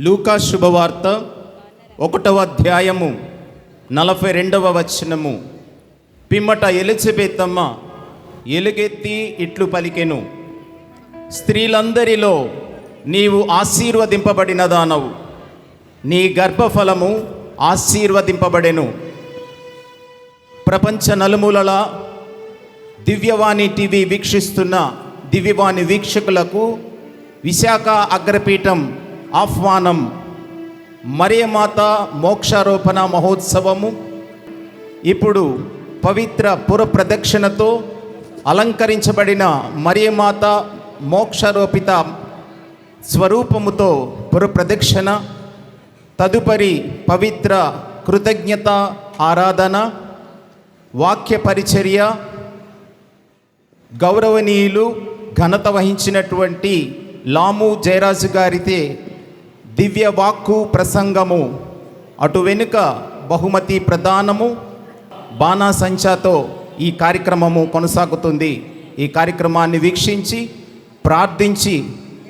లూకా శుభవార్త 1వ అధ్యాయము 42వ వచనము. పిమ్మట ఎలిజబెతమ్మ ఎలుగెత్తి ఇట్లు పలికెను, స్త్రీలందరిలో నీవు ఆశీర్వదింపబడిన దానవు, నీ గర్భఫలము ఆశీర్వదింపబడెను. ప్రపంచ నలుమూలల దివ్యవాణి టీవీ వీక్షిస్తున్న దివ్యవాణి వీక్షకులకు విశాఖ అగ్రపీఠం ఆహ్వానం. మరియమాత మోక్షారోపణ మహోత్సవము ఇప్పుడు పవిత్ర పుర ప్రదక్షిణతో అలంకరించబడిన మరియమాత మోక్షారోపిత స్వరూపముతో పుర ప్రదక్షిణ, తదుపరి పవిత్ర కృతజ్ఞత ఆరాధన, వాక్య పరిచర్య, గౌరవనీయులు ఘనత వహించినటువంటి లాము జయరాజు గారితే దివ్య వాక్కు ప్రసంగము, అటు వెనుక బహుమతి ప్రదానము, బాణాసంచాతో ఈ కార్యక్రమము కొనసాగుతుంది. ఈ కార్యక్రమాన్ని వీక్షించి ప్రార్థించి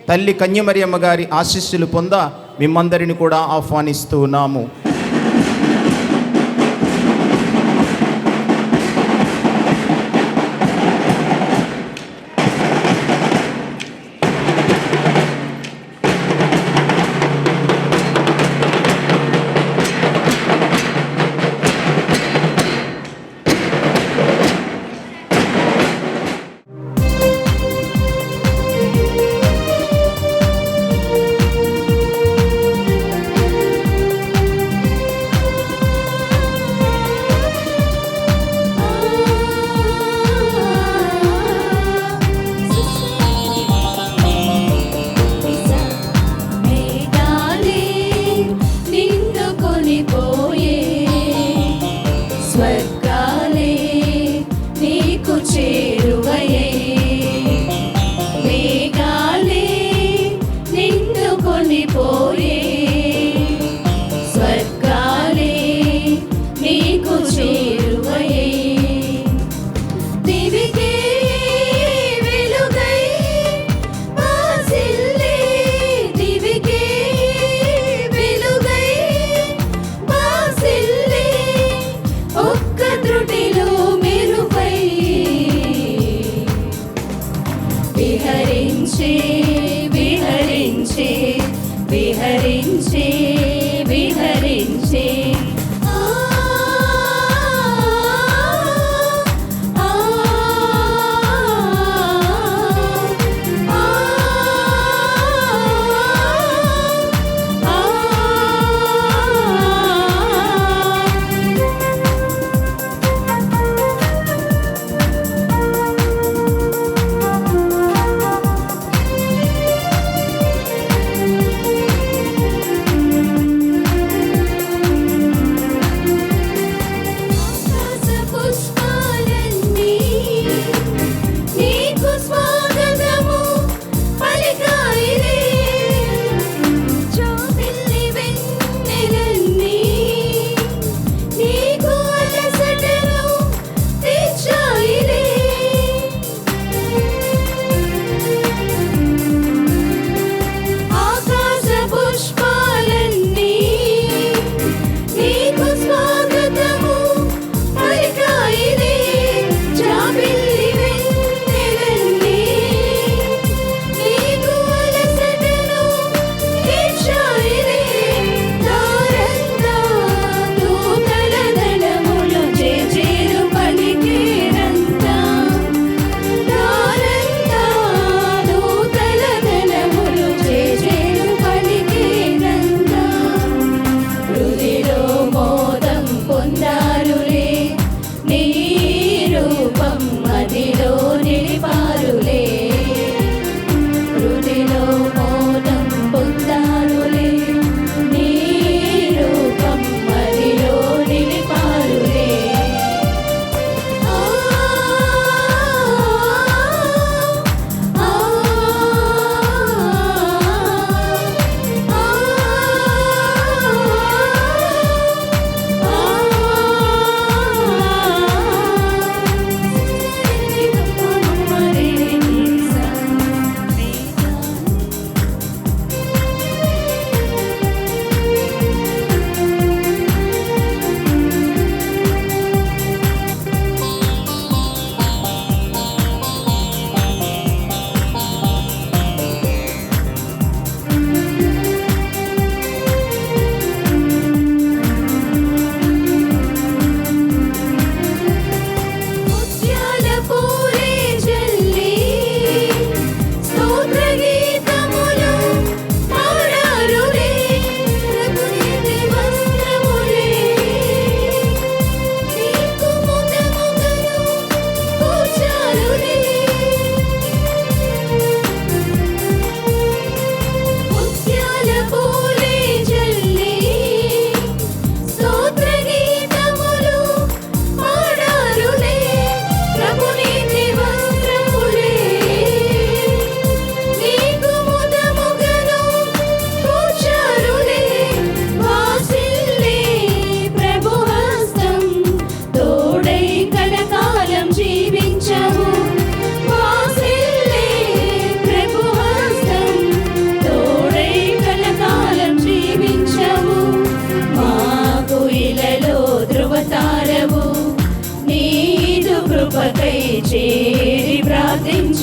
తల్లి కన్యమరియమ్మ గారి ఆశీస్సులు పొంద మిమ్మందరిని కూడా ఆహ్వానిస్తూ ఉన్నాము.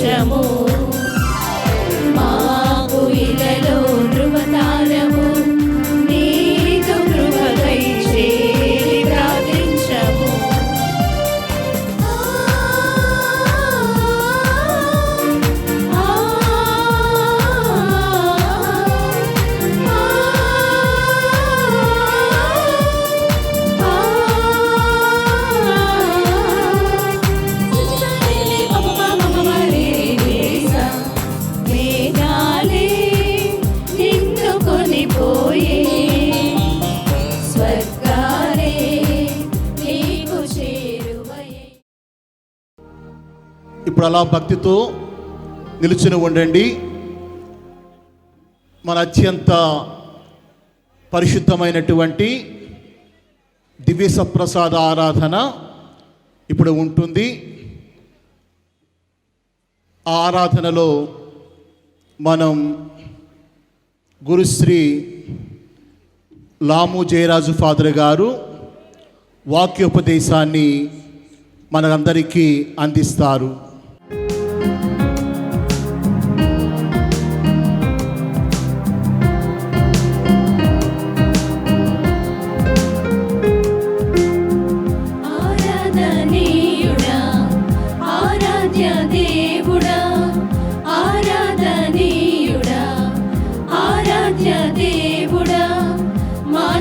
వృక్షము, మాకు ఇలలో ధృవతారము, నీకు కృపకై చేరి ప్రార్థించము. ఇప్పుడు అలా భక్తితో నిలుచుని ఉండండి. మన అత్యంత పరిశుద్ధమైనటువంటి దివ్య సప్రసాద ఆరాధన ఇప్పుడు ఉంటుంది. ఆ ఆరాధనలో మనం గురుశ్రీ లాము జయరాజు ఫాదర్ గారు వాక్యోపదేశాన్ని మనందరికీ అందిస్తారు.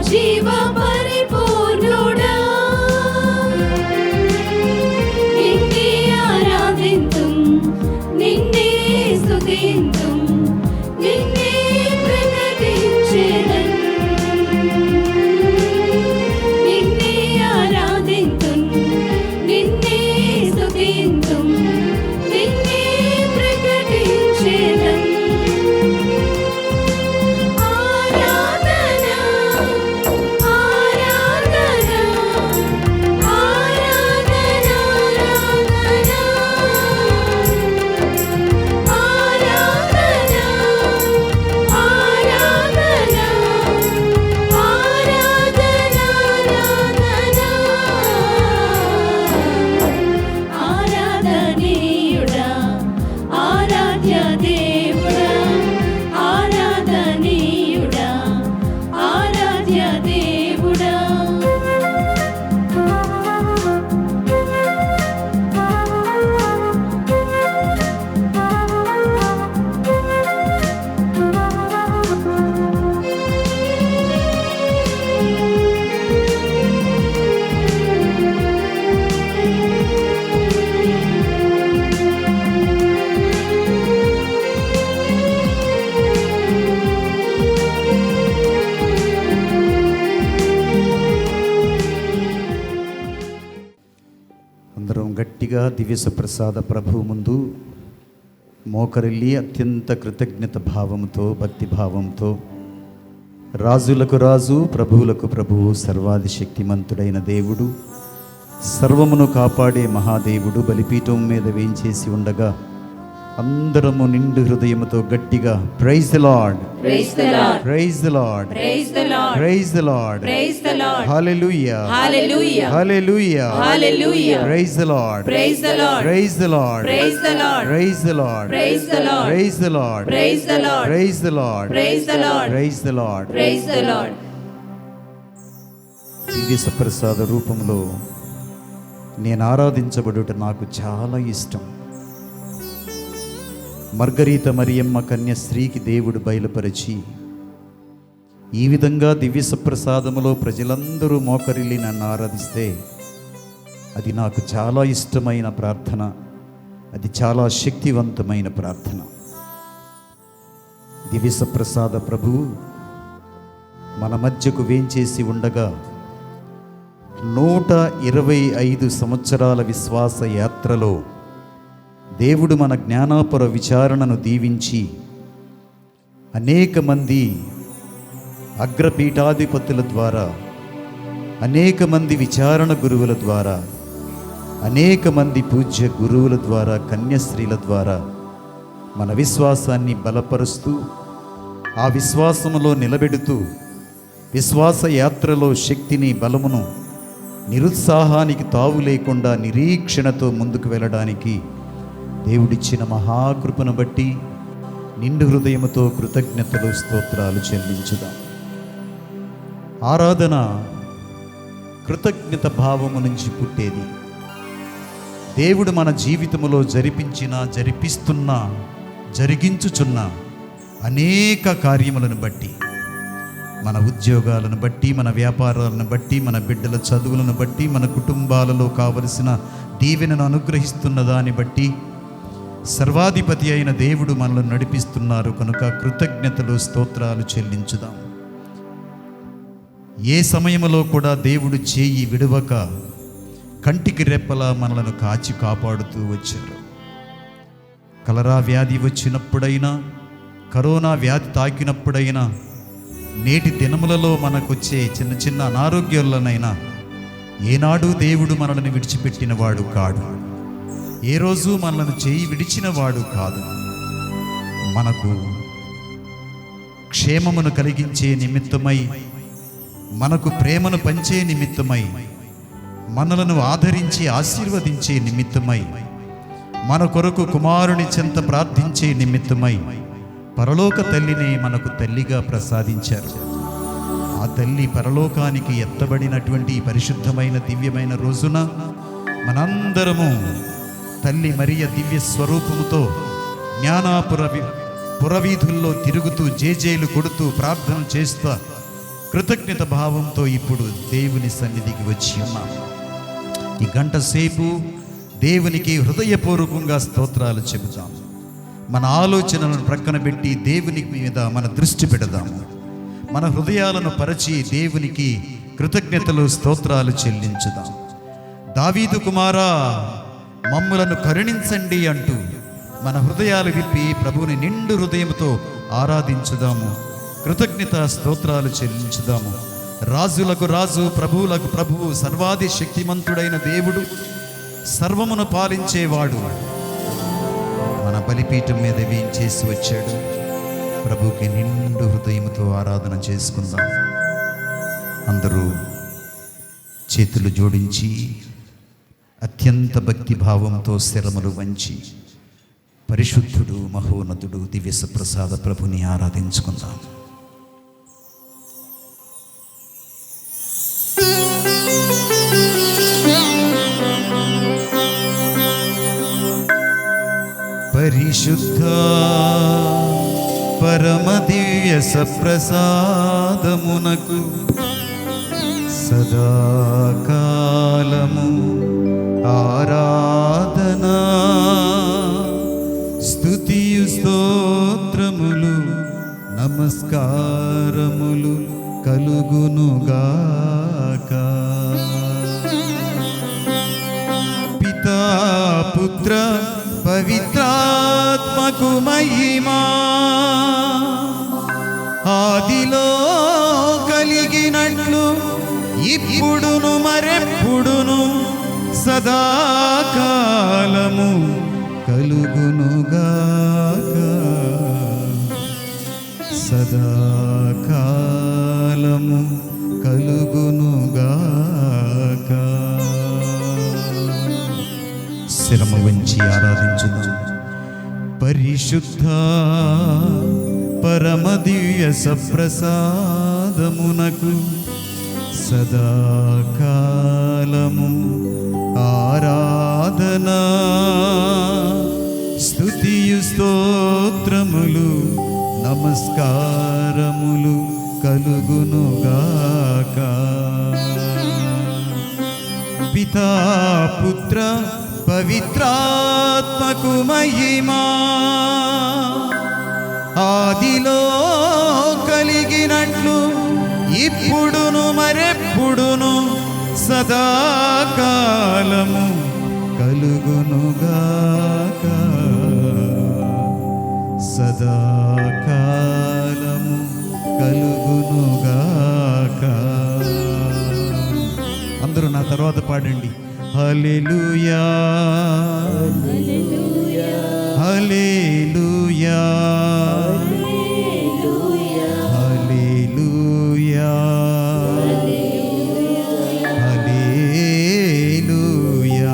జీవ పరిపూర్ణుడా, నిన్నే ఆరాధింతుం, నిన్నే స్తుతింతుం, నిన్నే ప్రకటించెదన్. నిన్నే ఆరాధింతుం, నిన్నే స్తుతింతుం, నిన్నే ప్రకటించెదన్. గట్టిగా దివ్యసప్రసాద ప్రభువు ముందు మోకరిల్లి అత్యంత కృతజ్ఞత భావంతో భక్తి భావంతో రాజులకు రాజు ప్రభువులకు ప్రభువు సర్వాది శక్తిమంతుడైన దేవుడు సర్వమును కాపాడే మహాదేవుడు బలిపీఠం మీద వేంచేసి ఉండగా అందరము నిండు హృదయముతో గట్టిగా praise the Lord, praise the Lord, praise the Lord, praise the Lord, praise the Lord, praise the Lord, hallelujah, hallelujah, hallelujah, hallelujah, praise the Lord, praise the Lord, praise the Lord, praise the Lord, praise the Lord, praise the Lord, praise the Lord, praise the Lord, praise the Lord, praise the Lord, praise the Lord, praise the Lord. దివ్య సప్రసాద రూపంలో నేను ఆరాధించబడుట నాకు చాలా ఇష్టం. మార్గరీత మరియమ్మ కన్యశ్రీకి దేవుడు బయలుపరిచి ఈ విధంగా దివ్య సప్రసాదములో ప్రజలందరూ మోకరిల్లి నన్ను ఆరాధిస్తే అది నాకు చాలా ఇష్టమైన ప్రార్థన, అది చాలా శక్తివంతమైన ప్రార్థన. దివ్య సప్రసాద ప్రభువు మన మధ్యకు వేంచేసి ఉండగా 125 సంవత్సరాల విశ్వాస యాత్రలో దేవుడు మన జ్ఞానాపర విచారణను దీవించి అనేక మంది అగ్రపీఠాధిపతుల ద్వారా, అనేక మంది విచారణ గురువుల ద్వారా, అనేక మంది పూజ్య గురువుల ద్వారా, కన్యశ్రీల ద్వారా మన విశ్వాసాన్ని బలపరుస్తూ ఆ విశ్వాసములో నిలబెడుతూ విశ్వాస యాత్రలో శక్తిని బలమును నిరుత్సాహానికి తావు లేకుండా నిరీక్షణతో ముందుకు వెళ్ళడానికి దేవుడిచ్చిన మహాకృపను బట్టి నిండు హృదయముతో కృతజ్ఞతలు స్తోత్రాలు చెల్లించుదాం. ఆరాధన కృతజ్ఞత భావము నుంచి పుట్టేది. దేవుడు మన జీవితములో జరిపిస్తున్న జరిగించుచున్న అనేక కార్యములను బట్టి, మన ఉద్యోగాలను బట్టి, మన వ్యాపారాలను బట్టి, మన బిడ్డల చదువులను బట్టి, మన కుటుంబాలలో కావలసిన దీవెనను అనుగ్రహిస్తున్న దాన్ని బట్టి సర్వాధిపతి అయిన దేవుడు మనల్ని నడిపిస్తున్నారు కనుక కృతజ్ఞతలు స్తోత్రాలు చెల్లించుదాం. ఏ సమయంలో కూడా దేవుడు చేయి విడవక కంటికి రెప్పలా మనలను కాచి కాపాడుతూ వచ్చారు. కలరా వ్యాధి వచ్చినప్పుడైనా, కరోనా వ్యాధి తాకినప్పుడైనా, నేటి దినములలో మనకొచ్చే చిన్న చిన్న అనారోగ్యాలనైనా ఏనాడు దేవుడు మనల్ని విడిచిపెట్టిన వాడు కాడు. ఏ రోజు మనల్ని చేయి విడిచిన వాడు కాదు. మనకు క్షేమమును కలిగించే నిమిత్తమై, మనకు ప్రేమను పంచే నిమిత్తమై, మనలను ఆదరించి ఆశీర్వదించే నిమిత్తమై, మన కొరకు కుమారుని చెంత ప్రార్థించే నిమిత్తమై పరలోక తల్లిని మనకు తల్లిగా ప్రసాదించారు. ఆ తల్లి పరలోకానికి ఎత్తబడినటువంటి పరిశుద్ధమైన దివ్యమైన రోజున మనందరము తల్లి మరియ దివ్య స్వరూపముతో పురవీధుల్లో తిరుగుతూ జేజేలు కొడుతూ ప్రార్థన చేస్తా కృతజ్ఞత భావంతో ఇప్పుడు దేవుని సన్నిధికి వచ్చి ఉన్నాం. ఈ గంట సేపు దేవునికి హృదయపూర్వకంగా స్తోత్రాలు చెబుతాం. మన ఆలోచనలను ప్రక్కన పెట్టి దేవుని మీద మన దృష్టి పెడదాము. మన హృదయాలను పరిచి దేవునికి కృతజ్ఞతలు స్తోత్రాలు చెల్లించుదాం. దావీదు కుమారా, మమ్ములను కరుణించండి అంటూ మన హృదయాలు విప్పి ప్రభువుని నిండు హృదయంతో ఆరాధించుదాము. కృతజ్ఞత స్తోత్రాలు చెల్లించుదాము. రాజులకు రాజు, ప్రభువులకు ప్రభువు, సర్వాది శక్తిమంతుడైన దేవుడు, సర్వమును పాలించేవాడు మన బలిపీఠం మీద వేయించేసి వచ్చాడు. ప్రభుకి నిండు హృదయంతో ఆరాధన చేసుకుందాం. అందరూ చేతులు జోడించి అత్యంత భక్తి భావంతో శిరములు వంచి పరిశుద్ధుడు, మహోన్నతుడు, దివ్య ప్రసాద ప్రభుని ఆరాధించుకుందాం. పరిశుద్ధ పరమ దివ్య సప్రసాదమునకు సదాకాలము ఆరాధనా స్తుతియు స్తోత్రములు నమస్కారములు కలుగునుగాక. పితా పుత్ర పవిత్రాత్మకు మహిమా ఆదిలో కలిగినట్లు ఇప్పుడును మరెప్పుడును సదాకాలము కలుగునుగాక. సదాకాలము కలుగునుగాక. శిరము వంచి ఆరాధించుదాం. పరిశుద్ధ పరమ దివ్య సప్రసాదమునకు సదాకాలము ఆరాధనా స్తుతియు స్తోత్రములు నమస్కారములు కలుగునుగాక. పితా పుత్ర పవిత్రాత్మకు మహిమా ఆదిలో కలిగినట్లు ఇప్పుడును మరెప్పుడును సదాకాలము కలుగునుగాక. సదాకాలము కలుగునుగాక. అందరూ నా తర్వాత పాడండి. హల్లెలూయా హల్లెలూయా హల్లెలూయా హల్లెలూయా.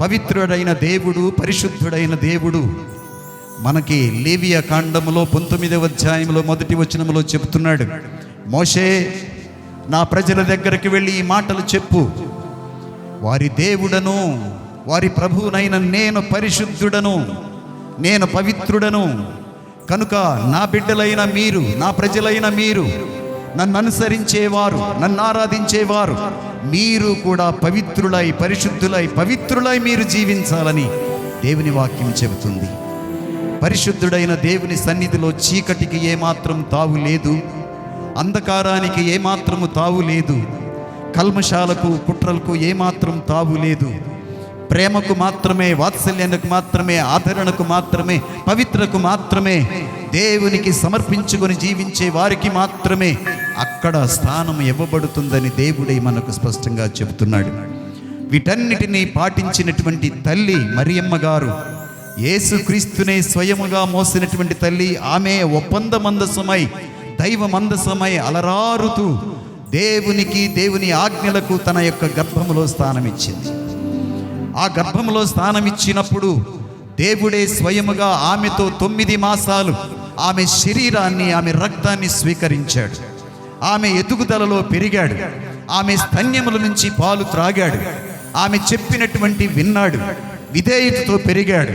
పవిత్రుడైన దేవుడు, పరిశుద్ధుడైన దేవుడు మనకి లేవియా కాండములో 19వ అధ్యాయంలో 1వ వచనములో చెబుతున్నాడు, మోషే నా ప్రజల దగ్గరికి వెళ్ళి ఈ మాటలు చెప్పు, వారి దేవుడను వారి ప్రభువునైన నేను పరిశుద్ధుడను, నేను పవిత్రుడను కనుక నా బిడ్డలైన మీరు, నా ప్రజలైన మీరు, నన్ను అనుసరించేవారు, నన్ను ఆరాధించేవారు మీరు కూడా పవిత్రులై పరిశుద్ధులై పవిత్రులై మీరు జీవించాలని దేవుని వాక్యం చెబుతుంది. పరిశుద్ధుడైన దేవుని సన్నిధిలో చీకటికి ఏమాత్రం తావు లేదు, అంధకారానికి ఏమాత్రము తావు లేదు, కల్మషాలకు కుట్రలకు ఏమాత్రం తావు లేదు. ప్రేమకు మాత్రమే, వాత్సల్యానికి మాత్రమే, ఆదరణకు మాత్రమే, పవిత్రకు మాత్రమే, దేవునికి సమర్పించుకొని జీవించే వారికి మాత్రమే అక్కడ స్థానం ఇవ్వబడుతుందని దేవుడే మనకు స్పష్టంగా చెబుతున్నాడు. వీటన్నిటినీ పాటించినటువంటి తల్లి మరియమ్మ గారు, యేసుక్రీస్తునే స్వయముగా మోసినటువంటి తల్లి, ఆమె ఒప్పంద మందసమై దైవ మందసమై అలరారుతూ దేవునికి, దేవుని ఆజ్ఞలకు తన యొక్క గర్భములో స్థానమిచ్చింది. ఆ గర్భములో స్థానమిచ్చినప్పుడు దేవుడే స్వయముగా ఆమెతో 9 మాసాలు ఆమె శరీరాన్ని, ఆమె రక్తాన్ని స్వీకరించాడు. ఆమె ఎదుగుదలలో పెరిగాడు, ఆమె స్తన్యముల నుంచి పాలు త్రాగాడు, ఆమె చెప్పినటువంటి విన్నాడు, విధేయతతో పెరిగాడు.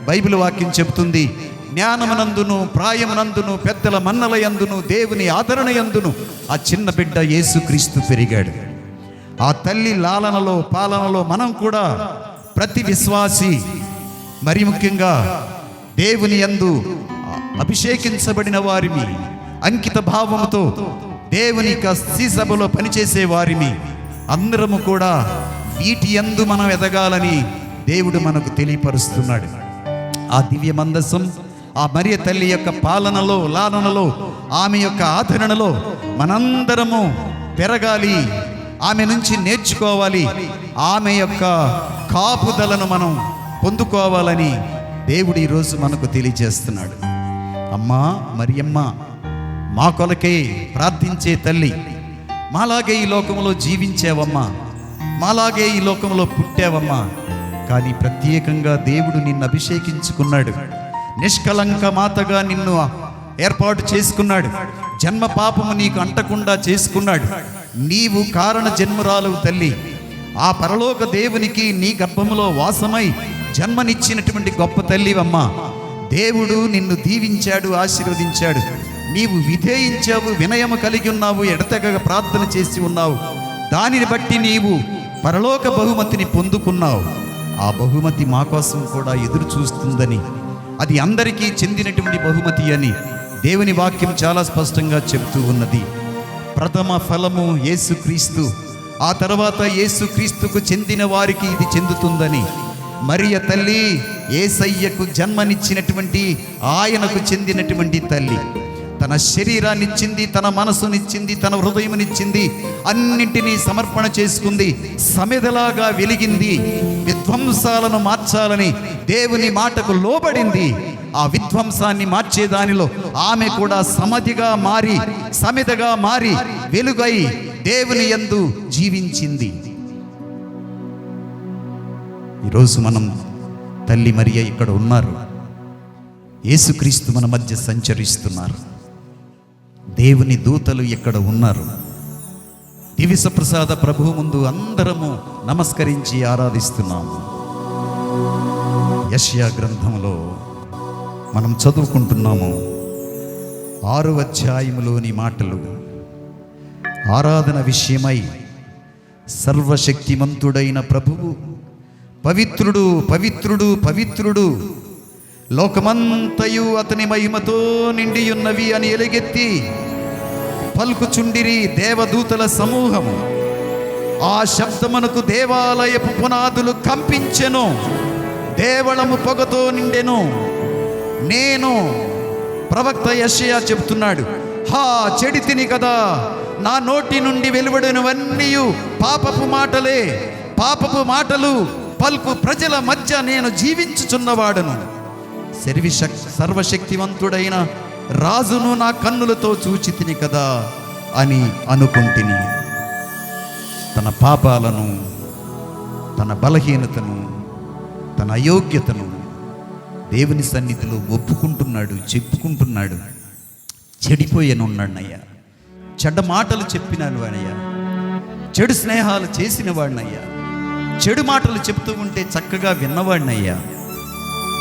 బైబిల్ వాక్యం చెబుతుంది, జ్ఞానమునందును ప్రాయమునందును పెద్దల మన్నలయందును దేవుని ఆదరణ యందును ఆ చిన్న బిడ్డ యేసుక్రీస్తు పెరిగాడు. ఆ తల్లి లాలనలో పాలనలో మనం కూడా ప్రతి విశ్వాసి, మరి ముఖ్యంగా దేవుని యందు అభిషేకించబడిన వారిని, అంకిత భావముతో దేవుని సభలో పనిచేసే వారిని అందరము కూడా వీటి యందు మనం ఎదగాలని దేవుడు మనకు తెలియపరుస్తున్నాడు. ఆ దివ్య మందసం, ఆ మరియ తల్లి యొక్క పాలనలో, లాలనలో, ఆమె యొక్క ఆదరణలో మనందరము పెరగాలి, ఆమె నుంచి నేర్చుకోవాలి, ఆమె యొక్క కాపుదలను మనం పొందుకోవాలని దేవుడు ఈరోజు మనకు తెలియజేస్తున్నాడు. అమ్మా మరియమ్మ, మా కొలకై ప్రార్థించే తల్లి, మాలాగే ఈ లోకంలో జీవించావమ్మా, మాలాగే ఈ లోకంలో పుట్టావమ్మా, కానీ ప్రత్యేకంగా దేవుడు నిన్ను అభిషేకించుకున్నాడు, నిష్కలంక మాతగా నిన్ను ఏర్పాటు చేసుకున్నాడు, జన్మ పాపము నీకు అంటకుండా చేసుకున్నాడు. నీవు కారణ జన్మరాలవు తల్లి. ఆ పరలోక దేవునికి నీ గర్భములో వాసమై జన్మనిచ్చినటువంటి గొప్ప తల్లివమ్మా. దేవుడు నిన్ను దీవించాడు, ఆశీర్వదించాడు. నీవు విధేయించావు, వినయము కలిగి ఉన్నావు, ఎడతెగక ప్రార్థన చేసి ఉన్నావు. దానిని బట్టి నీవు పరలోక బహుమతిని పొందుకున్నావు. ఆ బహుమతి మా కోసం కూడా ఎదురు చూస్తుందని, అది అందరికీ చెందినటువంటి బహుమతి అని దేవుని వాక్యం చాలా స్పష్టంగా చెబుతూ ఉన్నది. ప్రథమ ఫలము యేసుక్రీస్తు, ఆ తర్వాత యేసుక్రీస్తుకు చెందిన వారికి ఇది చెందుతుందని. మరియ తల్లి యేసయ్యకు జన్మనిచ్చినటువంటి, ఆయనకు చెందినటువంటి తల్లి. తన శరీరాన్నిచ్చింది, తన మనసునిచ్చింది, తన హృదయమునిచ్చింది, అన్నింటినీ సమర్పణ చేసుకుంది, సమిధలాగా వెలిగింది. విధ్వంసాలను మార్చాలని దేవుని మాటకు లోబడింది. ఆ విధ్వంసాన్ని మార్చేదానిలో ఆమె కూడా సమిధగా మారి వెలుగై దేవుని యందు జీవించింది. ఈరోజు మనం తల్లి మరియ ఇక్కడ ఉన్నారు, యేసుక్రీస్తు మన మధ్య సంచరిస్తున్నారు, దేవుని దూతలు ఇక్కడ ఉన్నారు. దివిస ప్రసాద ప్రభువు ముందు అందరము నమస్కరించి ఆరాధిస్తున్నాము. యెషయా గ్రంథంలో మనం చదువుకుంటున్నాము 6వ అధ్యాయములోని మాటలు. ఆరాధన విషయమై సర్వశక్తిమంతుడైన ప్రభువు పవిత్రుడు, పవిత్రుడు, పవిత్రుడు, లోకమంతయు అతని మహిమతో నిండియున్నవి అని ఎలుగెత్తి పలుకుచుండిరి దేవదూతల సమూహము. ఆ శబ్దమునకు దేవాలయపు పునాదులు కంపించెను, దేవళము పొగతో నిండెను. నేను ప్రవక్త యెషయా చెబుతున్నాడు, చెడితిని కదా, నా నోటి నుండి వెలువడినవన్నీ పాపపు మాటలే, పాపపు మాటలు పలుకు ప్రజల మధ్య నేను జీవించుచున్నవాడను. సర్వశక్తివంతుడైన రాజును నా కన్నులతో చూచితిని కదా అని అనుకుంటుని. తన పాపాలను, తన బలహీనతను, తన అయోగ్యతను దేవుని సన్నిధిలో ఒప్పుకుంటున్నాడు, చెప్పుకుంటున్నాడు. చెడిపోయానున్నాడనయ్యా, చెడ్డ మాటలు చెప్పినాను వాడయ్యా, చెడు స్నేహాలు చేసిన వాడినయ్యా, చెడు మాటలు చెప్తూ ఉంటే చక్కగా విన్నవాడినయ్యా,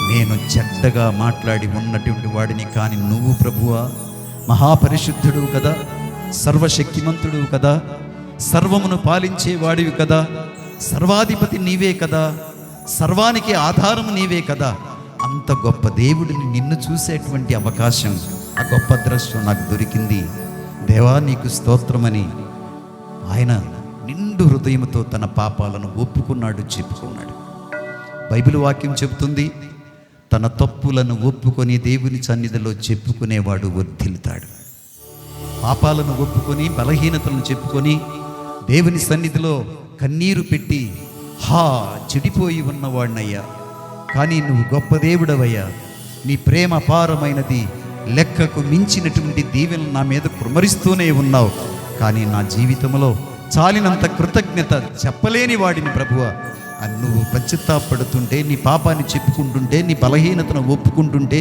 నేను చెడ్డగా మాట్లాడి ఉన్నటువంటి వాడిని. కానీ నువ్వు ప్రభువా మహాపరిశుద్ధుడు కదా, సర్వశక్తిమంతుడు కదా, సర్వమును పాలించేవాడివి కదా, సర్వాధిపతి నీవే కదా, సర్వానికి ఆధారము నీవే కదా. అంత గొప్ప దేవుడిని నిన్ను చూసేటువంటి అవకాశం, ఆ గొప్ప దృశ్యం నాకు దొరికింది. దేవా నీకు స్తోత్రమని ఆయన నిండు హృదయంతో తన పాపాలను ఒప్పుకున్నాడు, చెప్పుకున్నాడు. బైబిల్ వాక్యం చెబుతుంది, తన తప్పులను ఒప్పుకొని దేవుని సన్నిధిలో చెప్పుకునేవాడు వర్ధిల్లుతాడు. పాపాలను ఒప్పుకొని బలహీనతలను చెప్పుకొని దేవుని సన్నిధిలో కన్నీరు పెట్టి, చెడిపోయి ఉన్నవాడినయ్యా, కానీ నువ్వు గొప్ప దేవుడవయ్యా, నీ ప్రేమ అపారమైనది, లెక్కకు మించినటువంటి దీవెనలు నా మీద కుమ్మరిస్తూనే ఉన్నావు. కానీ నా జీవితంలో చాలినంత కృతజ్ఞత చెప్పలేని వాడిని ప్రభువా. అని నువ్వు పశ్చాత్తాపడుతుంటే, నీ పాపాన్ని చెప్పుకుంటుంటే, నీ బలహీనతను ఒప్పుకుంటుంటే,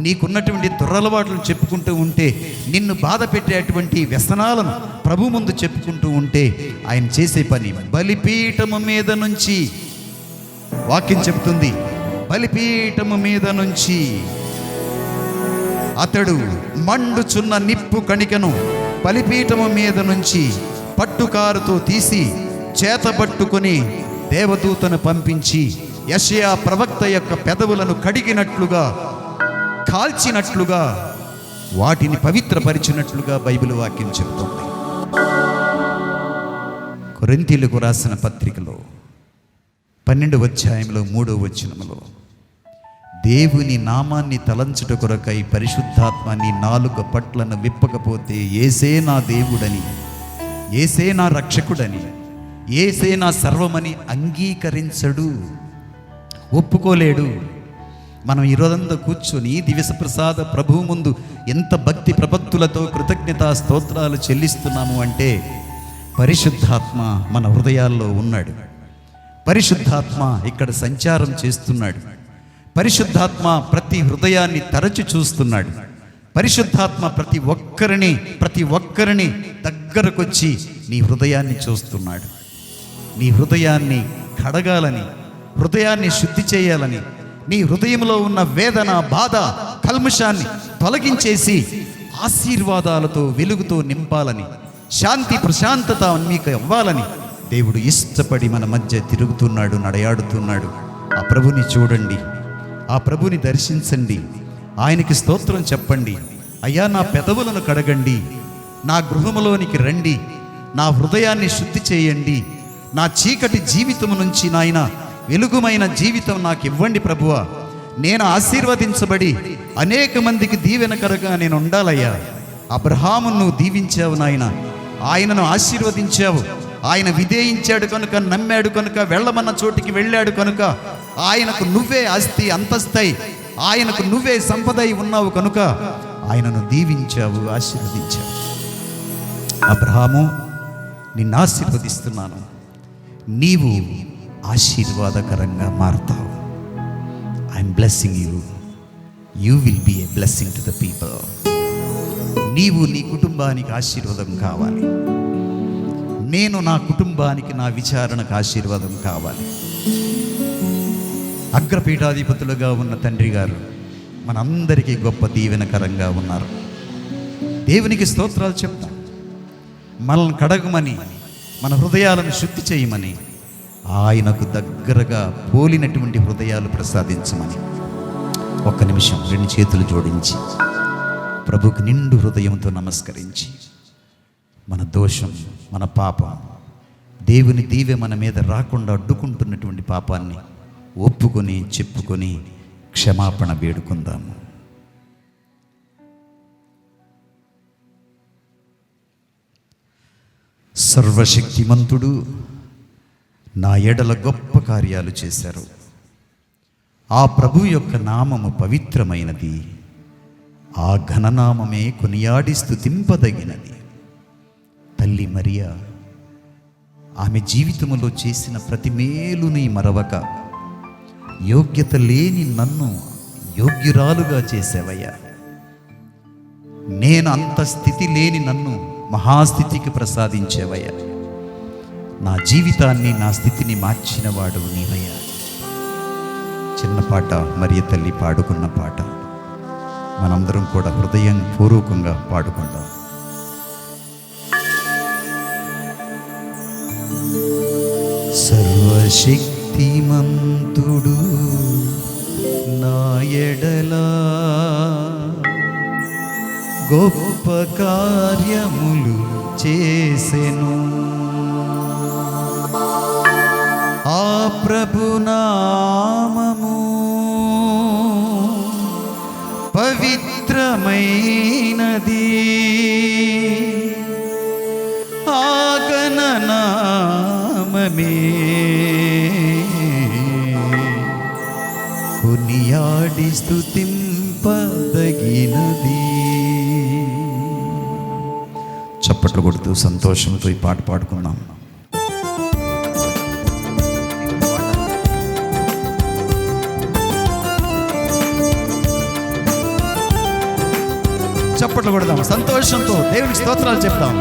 నీకున్నటువంటి దురలవాట్లను చెప్పుకుంటూ ఉంటే, నిన్ను బాధ పెట్టేటువంటి వ్యసనాలను ప్రభు ముందు చెప్పుకుంటూ ఉంటే, ఆయన చేసే పని బలిపీఠము మీద నుంచి, వాక్యం చెప్తుంది, బలిపీఠము మీద నుంచి అతడు మండుచున్న నిప్పు కణికను బలిపీఠము మీద నుంచి పట్టుకారుతో తీసి చేతబట్టుకొని దేవదూతను పంపించి యెషయా ప్రవక్త యొక్క పెదవులను కడిగినట్లుగా, కాల్చినట్లుగా, వాటిని పవిత్రపరిచినట్లుగా బైబిల్ వాక్యం చెబుతుంది. కొరింథీయులకు రాసిన పత్రికలో 12వ అధ్యాయంలో 3వ వచనములో, దేవుని నామాన్ని తలంచుట కొరకై పరిశుద్ధాత్మ నీ నాలుక పట్లను విప్పకపోతే ఏసే నా దేవుడని, ఏసే నా రక్షకుడని, ఏసే నా సర్వమని అంగీకరించడు, ఒప్పుకోలేడు. మనం ఈరోజంతా కూర్చొని దివ్యప్రసాద ప్రభువు ముందు ఎంత భక్తి ప్రపత్తులతో కృతజ్ఞతా స్తోత్రాలు చెల్లిస్తున్నాము అంటే పరిశుద్ధాత్మ మన హృదయాల్లో ఉన్నాడు. పరిశుద్ధాత్మ ఇక్కడ సంచారం చేస్తున్నాడు. పరిశుద్ధాత్మ ప్రతి హృదయాన్ని తరచి చూస్తున్నాడు. పరిశుద్ధాత్మ ప్రతి ఒక్కరిని దగ్గరకొచ్చి నీ హృదయాన్ని చూస్తున్నాడు. నీ హృదయాన్ని కడగాలని, హృదయాన్ని శుద్ధి చేయాలని, నీ హృదయంలో ఉన్న వేదన, బాధ, కల్మషాన్ని తొలగించేసి ఆశీర్వాదాలతో వెలుగుతో నింపాలని, శాంతి ప్రశాంతత మీకు ఇవ్వాలని దేవుడు ఇష్టపడి మన మధ్య తిరుగుతున్నాడు, నడయాడుతున్నాడు. ఆ ప్రభుని చూడండి, ఆ ప్రభుని దర్శించండి, ఆయనకి స్తోత్రం చెప్పండి. అయ్యా నా పెదవులను కడగండి, నా గృహములోనికి రండి, నా హృదయాన్ని శుద్ధి చేయండి, నా చీకటి జీవితం నుంచి నాయన వెలుగుమైన జీవితం నాకు ఇవ్వండి ప్రభువా. నేను ఆశీర్వదించబడి అనేక మందికి దీవెనకరగా నేను ఉండాలయ్యా. అబ్రహామును నువ్వు దీవించావు నాయన, ఆయనను ఆశీర్వదించావు. ఆయన విధేయించాడు కనుక, నమ్మాడు కనుక, వెళ్ళమన్న చోటికి వెళ్ళాడు కనుక ఆయనకు నువ్వే ఆస్తి అంతస్తై, ఆయనకు నువ్వే సంపదై ఉన్నావు కనుక ఆయనను దీవించావు, ఆశీర్వదించావు. అబ్రహాము నిన్ను ఆశీర్వదిస్తున్నాను, నీవు ఆశీర్వాదకరంగా మారుతావు. I am blessing you, you will be a blessing to the people. నీవు నీ కుటుంబానికి ఆశీర్వాదం కావాలి, నేను నా కుటుంబానికి, నా విచారణకు ఆశీర్వాదం కావాలి. అగ్రపీఠాధిపతులుగా ఉన్న తండ్రి గారు మనందరికీ గొప్ప దీవెనకరంగా ఉన్నారు. దేవునికి స్తోత్రాలు చెప్తాం. మనల్ని కడగమని, మన హృదయాలను శుద్ధి చేయమని, ఆయనకు దగ్గరగా పోలినటువంటి హృదయాలు ప్రసాదించమని ఒక్క నిమిషం 2 చేతులు జోడించి ప్రభుకు నిండు హృదయంతో నమస్కరించి, మన దోషం, మన పాపం, దేవుని దీవె మన మీద రాకుండా అడ్డుకుంటున్నటువంటి పాపాన్ని ఒప్పుకొని, చెప్పుకొని క్షమాపణ వేడుకుందాము. సర్వశక్తిమంతుడు నా ఎడల గొప్ప కార్యాలు చేశారు. ఆ ప్రభు యొక్క నామము పవిత్రమైనది, ఆ ఘననామమే కొనియాడి స్తుతింపదగినది. తల్లి మరియా ఆమె జీవితంలో చేసిన ప్రతి మేలుని మరవక యోగ్యత లేని నన్ను యోగ్యురాలుగా చేసావయ్యా. నేను అంత స్థితి లేని నన్ను మహాస్థితికి ప్రసాదించేవయ్యా. నా జీవితాన్ని, నా స్థితిని మార్చినవాడు నీవయ్యా. చిన్న పాట మరియ తల్లి పాడుకున్న పాట మనందరం కూడా హృదయం పూర్వకంగా పాడుకుందాం. సర్వశక్తిమంతుడు నా ఎడలా గొప్ప కార్యములు చేసెను. ఆ ప్రభునామము పవిత్రమైనది, ఆ గణనామమే కొనియాడి స్తుతింపదగినది. చప్పట్లు కొడుతూ సంతోషంతో ఈ పాట పాడుకున్నాం. చప్పట్లు కొడదాం, సంతోషంతో దేవునికి స్తోత్రాలు చెప్తాం.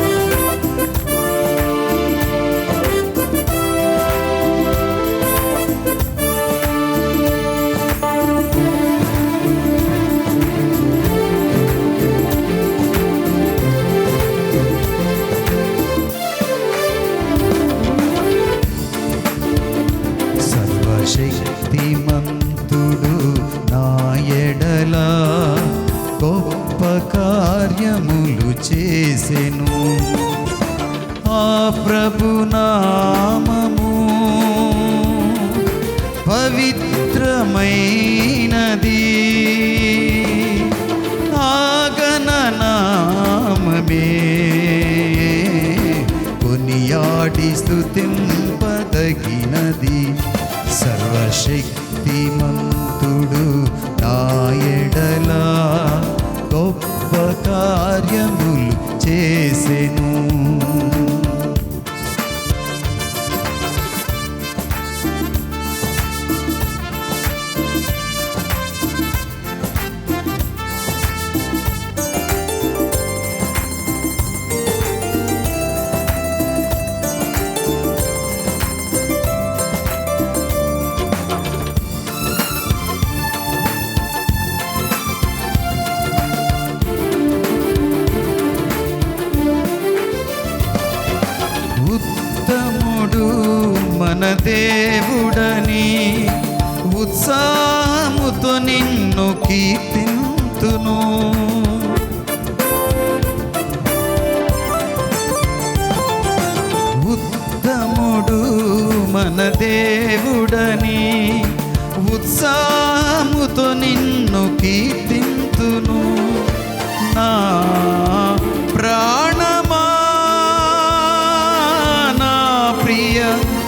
సర్వశక్తిమంతుడు నా ఎడల గొప్ప కార్యములు చేసెను. ఆ ప్రభునామము పవిత్రమైనది, ఆ గణనామమే కొనియాడి స్తుతింపదగినది. సర్వశక్తిమంతుడు నా ఎడల గొప్ప కార్యములు చేసెను. ఉత్తముడు మన దేవుడని ఉత్సాహముతో నిన్ను కీర్తింతును. ఉత్తముడు మన దేవుడని ఉత్సాహముతో నిన్ను కీర్తింతును. నా ప్రాణమా, నా ప్రియ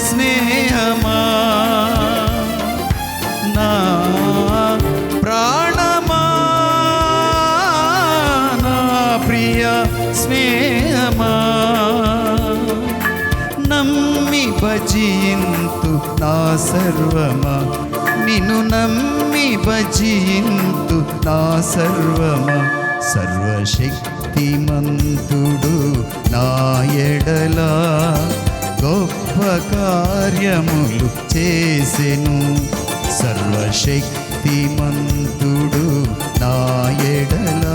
స్నేహమా, నా ప్రాణమా, నా ప్రియ స్నేహమా, నమ్మి భజింతు నా సర్వమా, నిన్ను నమ్మి భజింతు నా సర్వమా. సర్వశక్తిమంతుడు నా ఎడల గొప్ప కార్యములు చేసెను. సర్వశక్తిమంతుడు నా ఎడల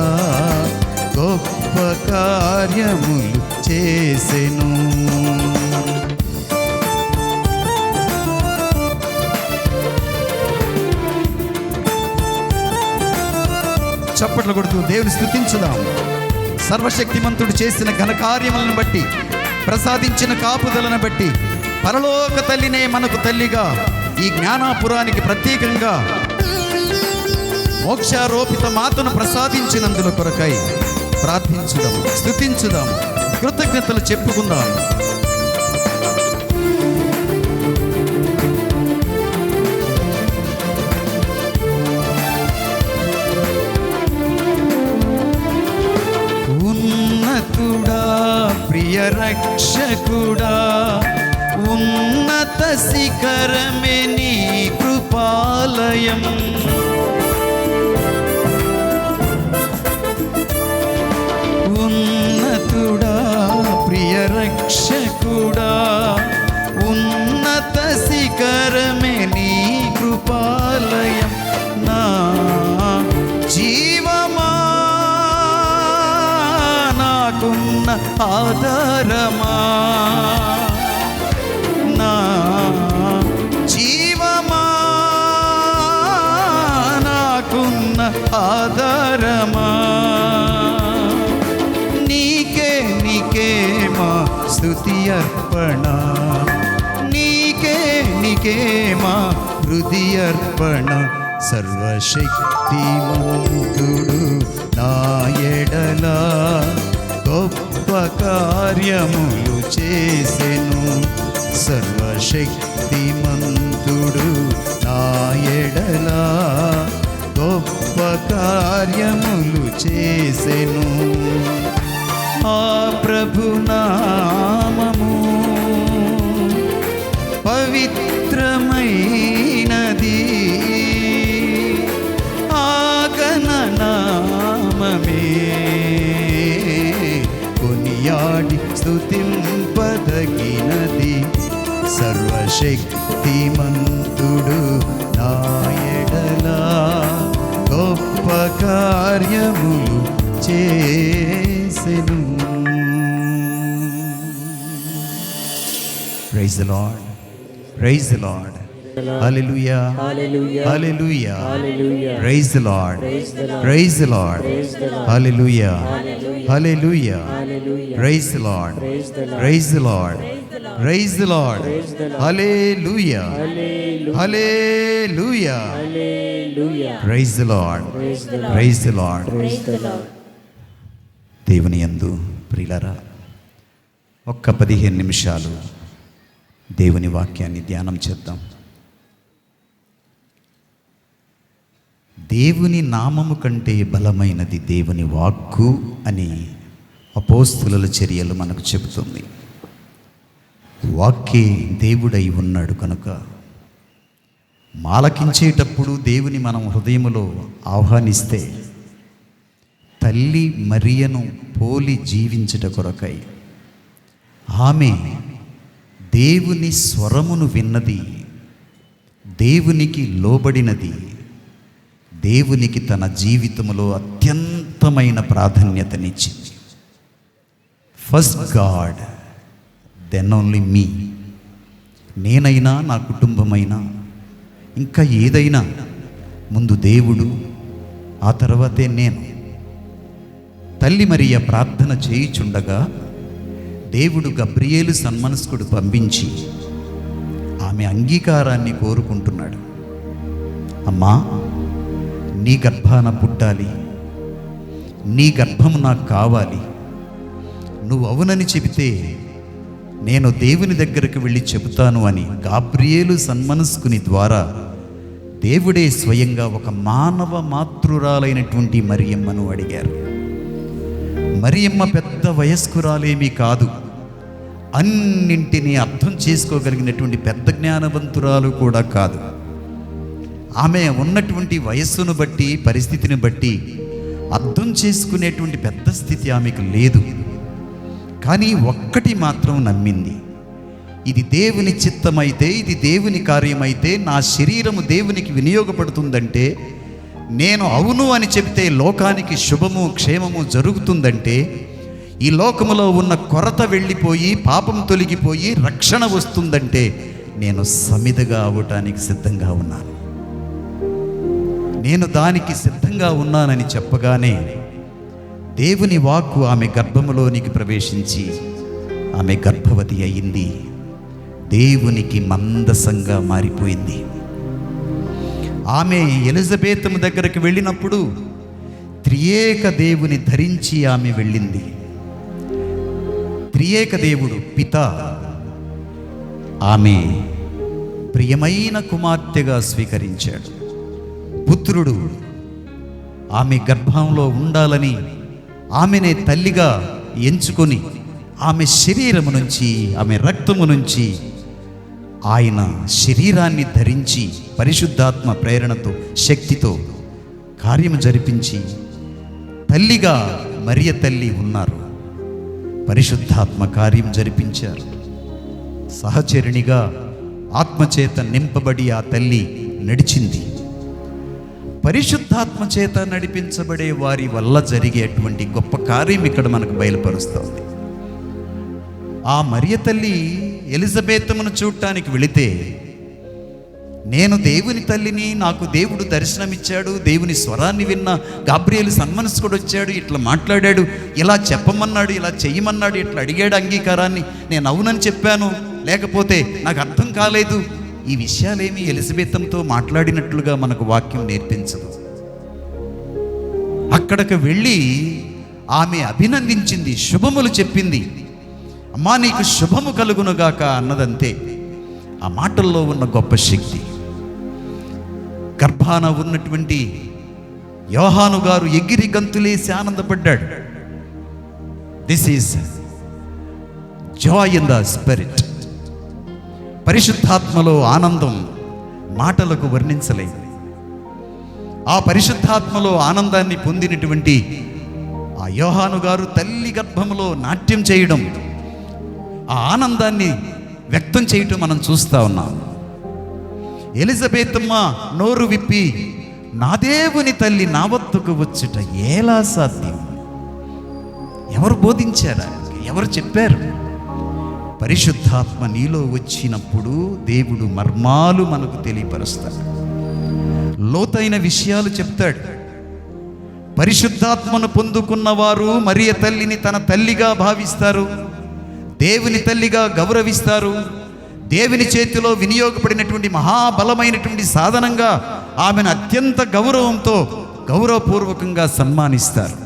గొప్ప కార్యములు చేసెను. చప్పట్లు కొడుతూ దేవుని స్తుతించుదాం. సర్వశక్తిమంతుడు చేసిన ఘనకార్యములను బట్టి, ప్రసాదించిన కాపుదలను బట్టి, పరలోక తల్లినే మనకు తల్లిగా, ఈ జ్ఞానాపురానికి ప్రత్యేకంగా మోక్షారోపిత మాతను ప్రసాదించినందుల కొరకై ప్రార్థించుదాం, స్తుతించుదాం, కృతజ్ఞతలు చెప్పుకుందాం. ఉన్నతుడా, ప్రియ రక్షకుడా, ఉన్నత శిఖరమే నీ కృప. కృపాలయం. ఉన్నతుడా ప్రియ రక్షకుడా, ఉన్నత శిఖరమే నీ కృపాలయం. నా జీవమా నాకున్న ఆధారమా, నా జీవమా నాకున్న ఆధారమా, నీకే నీకే మా స్తుతి అర్పణ, నీకే నీకే మా హృది అర్పణ. సర్వశక్తిమంతుడు నా ఎడల గొప్ప కార్యములు చేసెను. సర్వశక్తిమంతుడు నా ఎడల గొప్ప కార్యములు చేసెను. ఆ ప్రభు నామము పవిత్రమైనది, ఆ గణనామమే కొనియాడి స్తుతింపదగినది. సర్వశక్తిమంతుడు నా ఎడల గొప్ప కార్యములు చేసెను. Praise the Lord. Praise the Lord. Hallelujah. Hallelujah. Hallelujah. Hallelujah. Praise the Lord. Praise the Lord. Praise the Lord. Praise the Lord. Hallelujah. Hallelujah. Hallelujah. Hallelujah. Praise the Lord. Praise the Lord. Praise the Lord. Praise the Lord. Praise the Lord. Hallelujah. Hallelujah. Hallelujah. Hallelujah. Praise the Lord. Praise the Lord. Praise the Lord. Praise the Lord. దేవుని యందు ప్రియులారా, ఒక్క 15 నిమిషాలు దేవుని వాక్యాన్ని ధ్యానం చేద్దాం. దేవుని నామము కంటే బలమైనది దేవుని వాక్కు అని అపోస్తుల చర్యలు మనకు చెబుతుంది. వాక్కే దేవుడై ఉన్నాడు కనుక మాలకించేటప్పుడు దేవుని మనం హృదయములో ఆహ్వానిస్తే తల్లి మరియను పోలి జీవించుట కొరకై ఆమె దేవుని స్వరమును విన్నది, దేవునికి లోబడినది, దేవునికి తన జీవితంలో అత్యంతమైన ప్రాధాన్యతనిచ్చింది. ఫస్ట్ గాడ్, దెన్ ఓన్లీ మీ. నేనైనా నా కుటుంబమైనా ఇంకా ఏదైనా ముందు దేవుడు, ఆ తర్వాతే నేను. తల్లి మరియ ప్రార్థన చేయుచుండగా దేవుడు గబ్రియేలు సన్మనస్కుడు పంపించి ఆమె అంగీకారాన్ని కోరుకుంటున్నాడు. అమ్మా, నీ గర్భాన పుట్టాలి, నీ గర్భము నాకు కావాలి, నువ్వు అవునని చెబితే నేను దేవుని దగ్గరకు వెళ్ళి చెబుతాను అని గాబ్రియేలు సన్మనస్కుని ద్వారా దేవుడే స్వయంగా ఒక మానవ మాతృరాలైనటువంటి మరియమ్మను అడిగారు. మరియమ్మ పెద్ద వయస్కురాలేమీ కాదు, అన్నింటినీ అర్థం చేసుకోగలిగినటువంటి పెద్ద జ్ఞానవంతురాలు కూడా కాదు. ఆమె ఉన్నటువంటి వయస్సును బట్టి, పరిస్థితిని బట్టి అర్థం చేసుకునేటువంటి పెద్ద స్థితి ఆమెకు లేదు. కానీ ఒక్కటి మాత్రం నమ్మింది, ఇది దేవుని చిత్తమైతే, ఇది దేవుని కార్యమైతే, నా శరీరము దేవునికి వినియోగపడుతుందంటే, నేను అవును అని చెబితే లోకానికి శుభము క్షేమము జరుగుతుందంటే, ఈ లోకములో ఉన్న కొరత వెళ్ళిపోయి, పాపం తొలగిపోయి రక్షణ వస్తుందంటే నేను సమిధగా అవ్వటానికి సిద్ధంగా ఉన్నాను, నేను దానికి సిద్ధంగా ఉన్నానని చెప్పగానే దేవుని వాక్కు ఆమె గర్భములోనికి ప్రవేశించి ఆమె గర్భవతి అయింది. దేవునికి మందసంగా మారిపోయింది. ఆమె ఎలిజబెత్ దగ్గరికి వెళ్ళినప్పుడు త్రియేక దేవుని ధరించి ఆమె వెళ్ళింది. త్రియేక దేవుడు పిత ఆమె ప్రియమైన కుమార్తెగా స్వీకరించాడు. పుత్రుడు ఆమె గర్భంలో ఉండాలని ఆమెనే తల్లిగా ఎంచుకొని ఆమె శరీరము నుంచి, ఆమె రక్తము నుంచి ఆయన శరీరాన్ని ధరించి పరిశుద్ధాత్మ ప్రేరణతో శక్తితో కార్యము జరిపించి తల్లిగా మరియ తల్లి ఉన్నారు. పరిశుద్ధాత్మ కార్యం జరిపించారు. సహచరునిగా ఆత్మచేత నింపబడి ఆ తల్లి నడిచింది. పరిశుద్ధాత్మ చేత నడిపించబడే వారి వల్ల జరిగేటువంటి గొప్ప కార్యం ఇక్కడ మనకు బయలుపరుస్తోంది. ఆ మరియ తల్లి ఎలిజబెత్తును చూడటానికి వెళితే, నేను దేవుని తల్లిని, నాకు దేవుడు దర్శనమిచ్చాడు, దేవుని స్వరాన్ని విన్న గాబ్రియేలు సన్మనస్కుడు వచ్చాడు, ఇట్లా మాట్లాడాడు, ఇలా చెప్పమన్నాడు, ఇలా చెయ్యమన్నాడు, ఇట్లా అడిగాడు అంగీకారాన్ని, నేను అవునని చెప్పాను, లేకపోతే నాకు అర్థం కాలేదు. ఈ విషయాలేమి ఎలిజబెత్తో మాట్లాడినట్లుగా మనకు వాక్యం నేర్పించదు. అక్కడికి వెళ్ళి ఆమె అభినందించింది, శుభములు చెప్పింది. అమ్మా నీకు శుభము కలుగునుగాక అన్నదంతే. ఆ మాటల్లో ఉన్న గొప్ప శక్తి. గర్భాన ఉన్నటువంటి యోహాను గారు ఎగిరి గంతులేసి ఆనందపడ్డాడు. This is joy in the Spirit. పరిశుద్ధాత్మలో ఆనందం మాటలకు వర్ణించలేదు. ఆ పరిశుద్ధాత్మలో ఆనందాన్ని పొందినటువంటి ఆ యోహాను గారు తల్లి గర్భములో నాట్యం చేయడం, ఆ ఆనందాన్ని వ్యక్తం చేయటం మనం చూస్తూ ఉన్నాం. ఎలిజబెతమ్మ నోరు విప్పి, నా దేవుని తల్లి నా వద్దకు వచ్చుట ఎలా సాధ్యం? ఎవరు బోధించారా? ఎవరు చెప్పారు? పరిశుద్ధాత్మ నీలో వచ్చినప్పుడు దేవుడు మర్మాలు మనకు తెలియపరుస్తాడు, లోతైన విషయాలు చెప్తాడు. పరిశుద్ధాత్మను పొందుకున్న వారు మరియ తల్లిని తన తల్లిగా భావిస్తారు, దేవుని తల్లిగా గౌరవిస్తారు. దేవుని చేతిలో వినియోగపడినటువంటి మహాబలమైనటువంటి సాధనంగా ఆమెను అత్యంత గౌరవంతో గౌరవపూర్వకంగా సన్మానిస్తారు.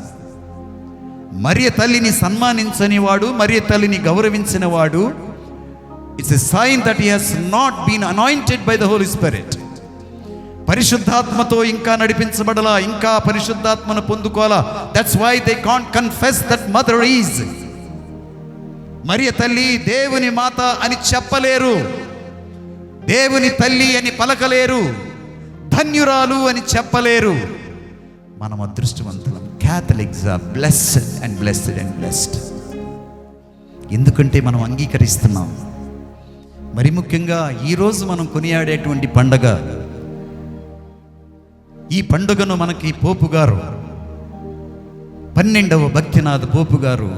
మరియ తల్లిని సన్మానించని వాడు, మరియ తల్లిని గౌరవించిన వాడు, it's a sign that he has not been anointed by the Holy Spirit. పరిశుద్ధాత్మతో ఇంకా నడిపించబడలా, ఇంకా పరిశుద్ధాత్మను పొందుకోవాలా. That's why they can't confess that mother is. Mariya తల్లి దేవుని మాత అని చెప్పలేరు, దేవుని తల్లి అని పలకలేరు, ధన్యురాలు అని చెప్పలేరు. మనం అదృష్టవంతులం. Catholics are blessed and blessed and blessed. ఎందుకంటే మనం అంగీకరిస్తున్నాం. మరి ముఖ్యంగా ఈరోజు మనం కొనియాడేటువంటి పండగ, ఈ పండుగను మనకి పోపు గారు 12వ భక్తినాథ పోపు గారు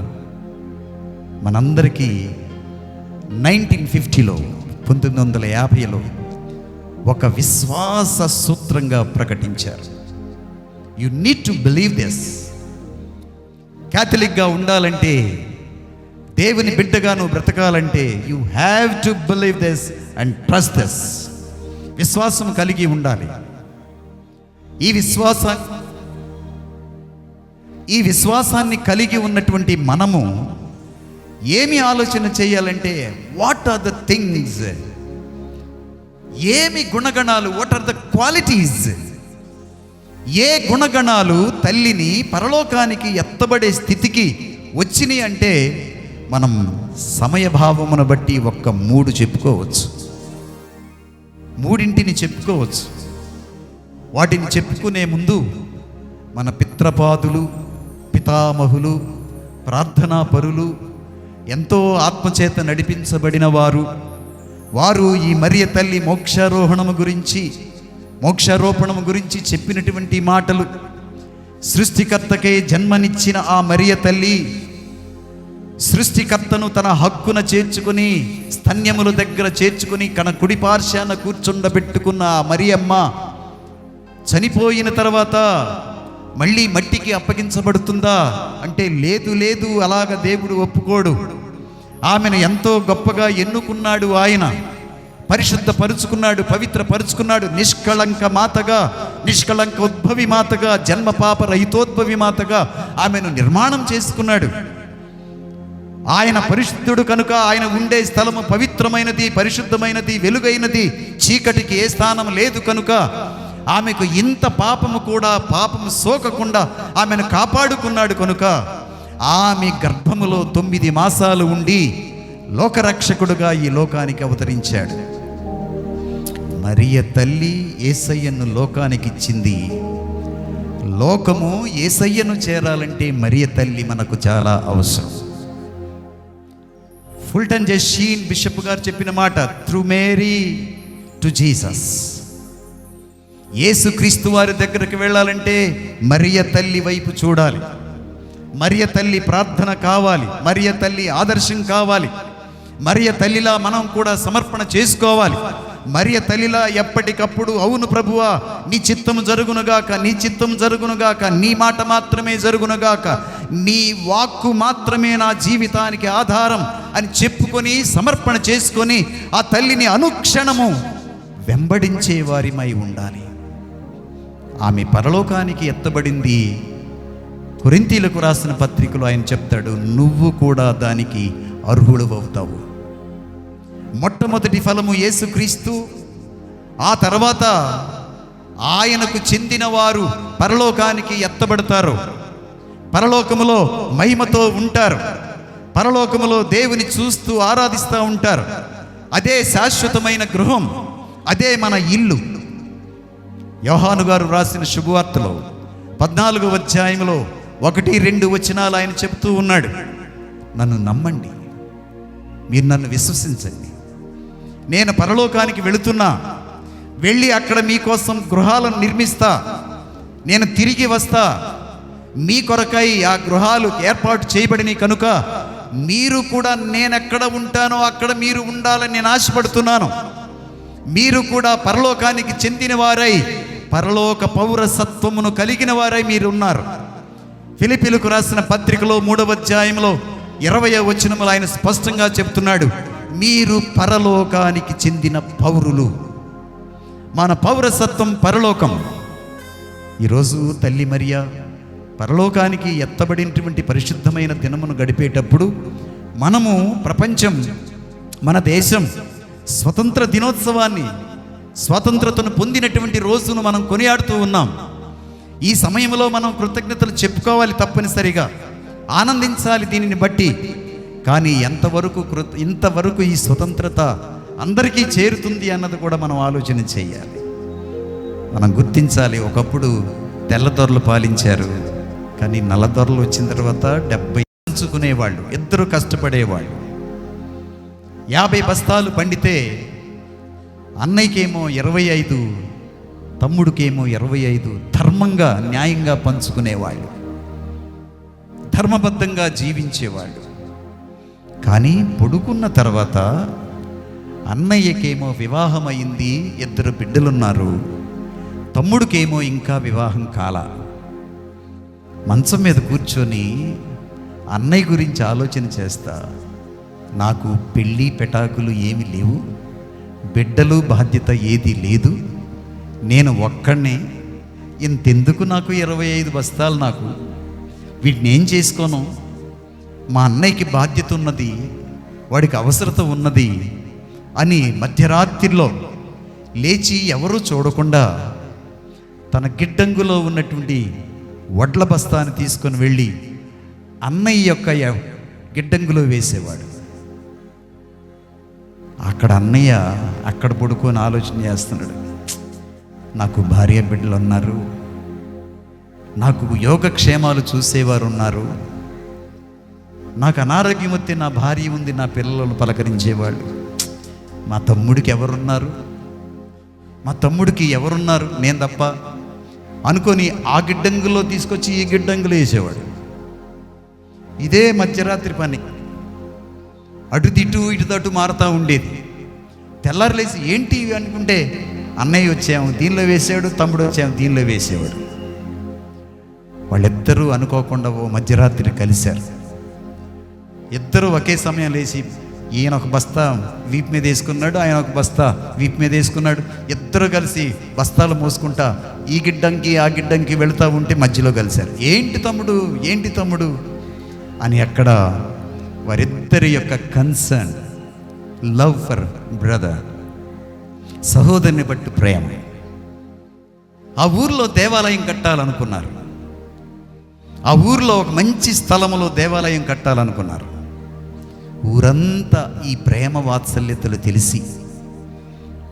మనందరికీ 1950లో 1950లో ఒక విశ్వాస సూత్రంగా ప్రకటించారు. You need to believe this. క్యాథలిక్గా ఉండాలంటే, దేవుని బిడ్డగా నువ్వు బ్రతకాలంటే, you have to believe this and trust this. విశ్వాసం కలిగి ఉండాలి. ఈ విశ్వాసాన్ని కలిగి ఉన్నటువంటి మనము ఏమి ఆలోచన చేయాలంటే, వాట్ ఆర్ ద థింగ్స్, ఏమి గుణగణాలు, వాట్ ఆర్ ద క్వాలిటీస్, ఏ గుణగణాలు తల్లిని పరలోకానికి ఎత్తబడే స్థితికి వచ్చినాయి అంటే మనం సమయభావమును బట్టి ఒక్క 3 చెప్పుకోవచ్చు, 3 చెప్పుకోవచ్చు. వాటిని చెప్పుకునే ముందు మన పిత్రపాదులు, పితామహులు, ప్రార్థనా పరులు, ఎంతో ఆత్మచేత నడిపించబడిన వారు ఈ మరియ తల్లి మోక్షారోపణము గురించి చెప్పినటువంటి మాటలు, సృష్టికర్తకే జన్మనిచ్చిన ఆ మరియ తల్లి సృష్టికర్తను తన హక్కున చేర్చుకుని, స్తన్యముల దగ్గర చేర్చుకుని, కన కుడి పార్శ్వాన కూర్చుండబెట్టుకున్న ఆ మరియమ్మ చనిపోయిన తర్వాత మళ్ళీ మట్టికి అప్పగించబడుతుందా అంటే లేదు, అలాగ దేవుడు ఒప్పుకోడు. ఆమెను ఎంతో గొప్పగా ఎన్నుకున్నాడు ఆయన, పరిశుద్ధపరుచుకున్నాడు, పవిత్రపరుచుకున్నాడు. నిష్కళంక మాతగా, నిష్కళంక ఉద్భవి మాతగా, జన్మ పాప రహితోద్భవి మాతగా ఆమెను నిర్మాణం చేసుకున్నాడు. ఆయన పరిశుద్ధుడు కనుక ఆయన ఉండే స్థలము పవిత్రమైనది, పరిశుద్ధమైనది, వెలుగైనది, చీకటికి ఏ స్థానం లేదు కనుక ఆమెకు ఇంత పాపము సోకకుండా ఆమెను కాపాడుకున్నాడు కనుక ఆమె గర్భములో 9 మాసాలు ఉండి లోకరక్షకుడుగా ఈ లోకానికి అవతరించాడు. మరియ తల్లి యేసయ్యను లోకానికి ఇచ్చింది. లోకము యేసయ్యను చేరాలంటే మరియ తల్లి మనకు చాలా అవసరం. ఫుల్టన్ జే షీన్ బిషప్ గారు చెప్పిన మాట, త్రూ మేరీ టు జీసస్. యేసుక్రీస్తు వారి దగ్గరికి వెళ్ళాలంటే మరియ తల్లి వైపు చూడాలి. మరియ తల్లి ప్రార్థన కావాలి, మరియ తల్లి ఆదర్శం కావాలి, మరియ తల్లిలా మనం కూడా సమర్పణ చేసుకోవాలి. మరియ తల్లిలా ఎప్పటికప్పుడు అవును ప్రభువా నీ చిత్తము జరుగునుగాక, నీ చిత్తము జరుగునుగాక, నీ మాట మాత్రమే జరుగునుగాక, నీ వాక్కు మాత్రమే నా జీవితానికి ఆధారం అని చెప్పుకొని సమర్పణ చేసుకొని ఆ తల్లిని అనుక్షణము వెంబడించే వారిమై ఉండాలి. ఆమె పరలోకానికి ఎత్తబడింది. కొరింథీలకు రాసిన పత్రికలో ఆయన చెప్తాడు, నువ్వు కూడా దానికి అర్హుడు అవుతావు. మొట్టమొదటి ఫలము యేసుక్రీస్తు, ఆ తర్వాత ఆయనకు చెందిన వారు పరలోకానికి ఎత్తబడతారు, పరలోకములో మహిమతో ఉంటారు, పరలోకములో దేవుని చూస్తూ ఆరాధిస్తూ ఉంటారు. అదే శాశ్వతమైన గృహం, అదే మన ఇల్లు. యోహాను గారు రాసిన శుభవార్తలో 14వ అధ్యాయంలో 1-2 వచనాలు ఆయన చెప్తూ ఉన్నాడు, నన్ను నమ్మండి, మీరు నన్ను విశ్వసించండి, నేను పరలోకానికి వెళుతున్నా, వెళ్ళి అక్కడ మీకోసం గృహాలను నిర్మిస్తా, నేను తిరిగి వస్తా, మీ కొరకై ఆ గృహాలు ఏర్పాటు చేయబడినవి కనుక మీరు కూడా నేనెక్కడ ఉంటానో అక్కడ మీరు ఉండాలని నేను ఆశపడుతున్నాను. మీరు కూడా పరలోకానికి చెందిన వారై పరలోక పౌరసత్వమును కలిగిన వారై మీరు ఉన్నారు. ఫిలిప్పీలకు రాసిన పత్రికలో 3వ అధ్యాయంలో 20వ వచనములో ఆయన స్పష్టంగా చెప్తున్నాడు, మీరు పరలోకానికి చెందిన పౌరులు. మన పౌరసత్వం పరలోకం. ఈరోజు తల్లి మరియా పరలోకానికి ఎత్తబడినటువంటి పరిశుద్ధమైన దినమును గడిపేటప్పుడు మనము ప్రపంచం, మన దేశం స్వతంత్ర దినోత్సవాన్ని, స్వాతంత్రతను పొందినటువంటి రోజును మనం కొనియాడుతూ ఉన్నాం. ఈ సమయంలో మనం కృతజ్ఞతలు చెప్పుకోవాలి, తప్పనిసరిగా ఆనందించాలి దీనిని బట్టి. కానీ ఇంతవరకు ఈ స్వతంత్రత అందరికీ చేరుతుంది అన్నది కూడా మనం ఆలోచన చేయాలి. మనం గుర్తించాలి, ఒకప్పుడు తెల్లదొరలు పాలించారు, కానీ నల్లదొరలు వచ్చిన తర్వాత 70 పంచుకునేవాళ్ళు, ఇద్దరు కష్టపడేవాళ్ళు. 50 బస్తాలు పండితే అన్నయ్యకేమో 25, తమ్ముడికేమో 25 ధర్మంగా న్యాయంగా పంచుకునేవాళ్ళు, ధర్మబద్ధంగా జీవించేవాళ్ళు. కానీ పడుకున్న తర్వాత అన్నయ్యకేమో వివాహం అయింది, 2 బిడ్డలున్నారు, తమ్ముడికేమో ఇంకా వివాహం కాల. మంచం మీద కూర్చొని అన్నయ్య గురించి ఆలోచన చేస్తా, నాకు పెళ్ళి పెటాకులు ఏమి లేవు, బిడ్డలు బాధ్యత ఏది లేదు, నేను ఒక్కడినే, ఇంతెందుకు నాకు 25 బస్తాలు, నాకు వీటిని ఏం చేసుకోను, మా అన్నయ్యకి బాధ్యత ఉన్నది, వాడికి అవసరత ఉన్నది అని మధ్యరాత్రిలో లేచి ఎవరూ చూడకుండా తన గిడ్డంగులో ఉన్నటువంటి వడ్ల బస్తాన్ని తీసుకొని వెళ్ళి అన్నయ్య యొక్క గిడ్డంగులో వేసేవాడు. అక్కడ అన్నయ్య అక్కడ పడుకొని ఆలోచన చేస్తున్నాడు, నాకు భార్య బిడ్డలు ఉన్నారు, నాకు యోగక్షేమాలు చూసేవారు ఉన్నారు, నాకు అనారోగ్యం వస్తే నా భార్య ఉంది, నా పిల్లలను పలకరించేవాళ్ళు, మా తమ్ముడికి ఎవరున్నారు, మా తమ్ముడికి ఎవరున్నారు, నేను తప్ప అనుకొని ఆ గిడ్డంగులో తీసుకొచ్చి ఈ గిడ్డంగులో వేసేవాడు. ఇదే మధ్యరాత్రి పని, అటు ఇటు తటు మారుతూ ఉండేది. తెల్లారులేసి ఏంటి అనుకుంటే అన్నయ్య వచ్చాము దీనిలో వేసాడు, తమ్ముడు వచ్చాము దీనిలో వేసేవాడు. వాళ్ళిద్దరూ అనుకోకుండా ఓ మధ్యరాత్రి కలిశారు. ఇద్దరు ఒకే సమయం లేచి, ఈయన ఒక బస్తా వీపు మీద వేసుకున్నాడు, ఆయన ఒక బస్తా వీపు మీద వేసుకున్నాడు. ఇద్దరు కలిసి బస్తాలు మోసుకుంటా ఈ గిడ్డంకి ఆ గిడ్డంకి వెళుతూ ఉంటే మధ్యలో కలిశారు. ఏంటి తమ్ముడు అని అక్కడ వారిద్దరి యొక్క కన్సర్న్, లవ్ ఫర్ బ్రదర్, సహోదరుని బట్టి ప్రేమ. ఆ ఊర్లో దేవాలయం కట్టాలనుకున్నారు, ఆ ఊర్లో ఒక మంచి స్థలములో దేవాలయం కట్టాలనుకున్నారు. ఊరంతా ఈ ప్రేమ వాత్సల్యతలు తెలిసి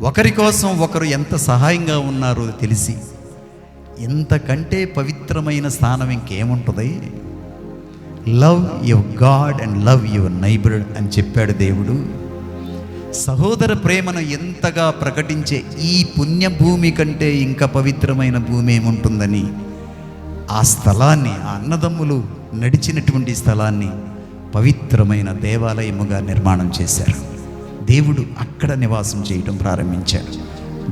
ఒకరి కోసం ఒకరు ఎంత సహాయంగా ఉన్నారో తెలిసి ఇంతకంటే పవిత్రమైన స్థానం ఇంకేముంటుంది? Love your God and love your neighbour అని చెప్పాడు దేవుడు. సహోదర ప్రేమను ఎంతగా ప్రకటించే ఈ పుణ్యభూమి కంటే ఇంకా పవిత్రమైన భూమి ఏముంటుందని ఆ స్థలాన్ని, ఆ అన్నదమ్ములు నడిచినటువంటి స్థలాన్ని పవిత్రమైన దేవాలయముగా నిర్మాణం చేశారు. దేవుడు అక్కడ నివాసం చేయడం ప్రారంభించాడు.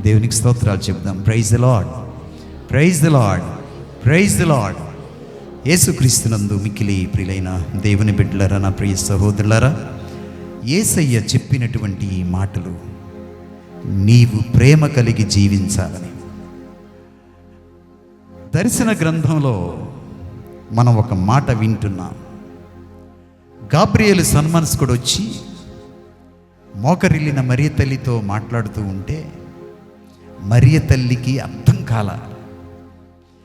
దేవునికి స్తోత్రాలు చెప్దాం. Praise the Lord, praise the Lord, praise the Lord. యేసుక్రీస్తునందు మిక్కిలి ప్రియులైన దేవుని బిడ్డలారా, నా ప్రియ సహోదరులారా, యేసయ్య చెప్పినటువంటి ఈ మాటలు నీవు ప్రేమ కలిగి జీవించాలని. దర్శన గ్రంథంలో మనం ఒక మాట వింటున్నాం. గాబ్రియేలు సన్మనస్కుడు వచ్చి మోకరిల్లిన మరియ తల్లితో మాట్లాడుతూ ఉంటే మరియ తల్లికి అర్థం కాల.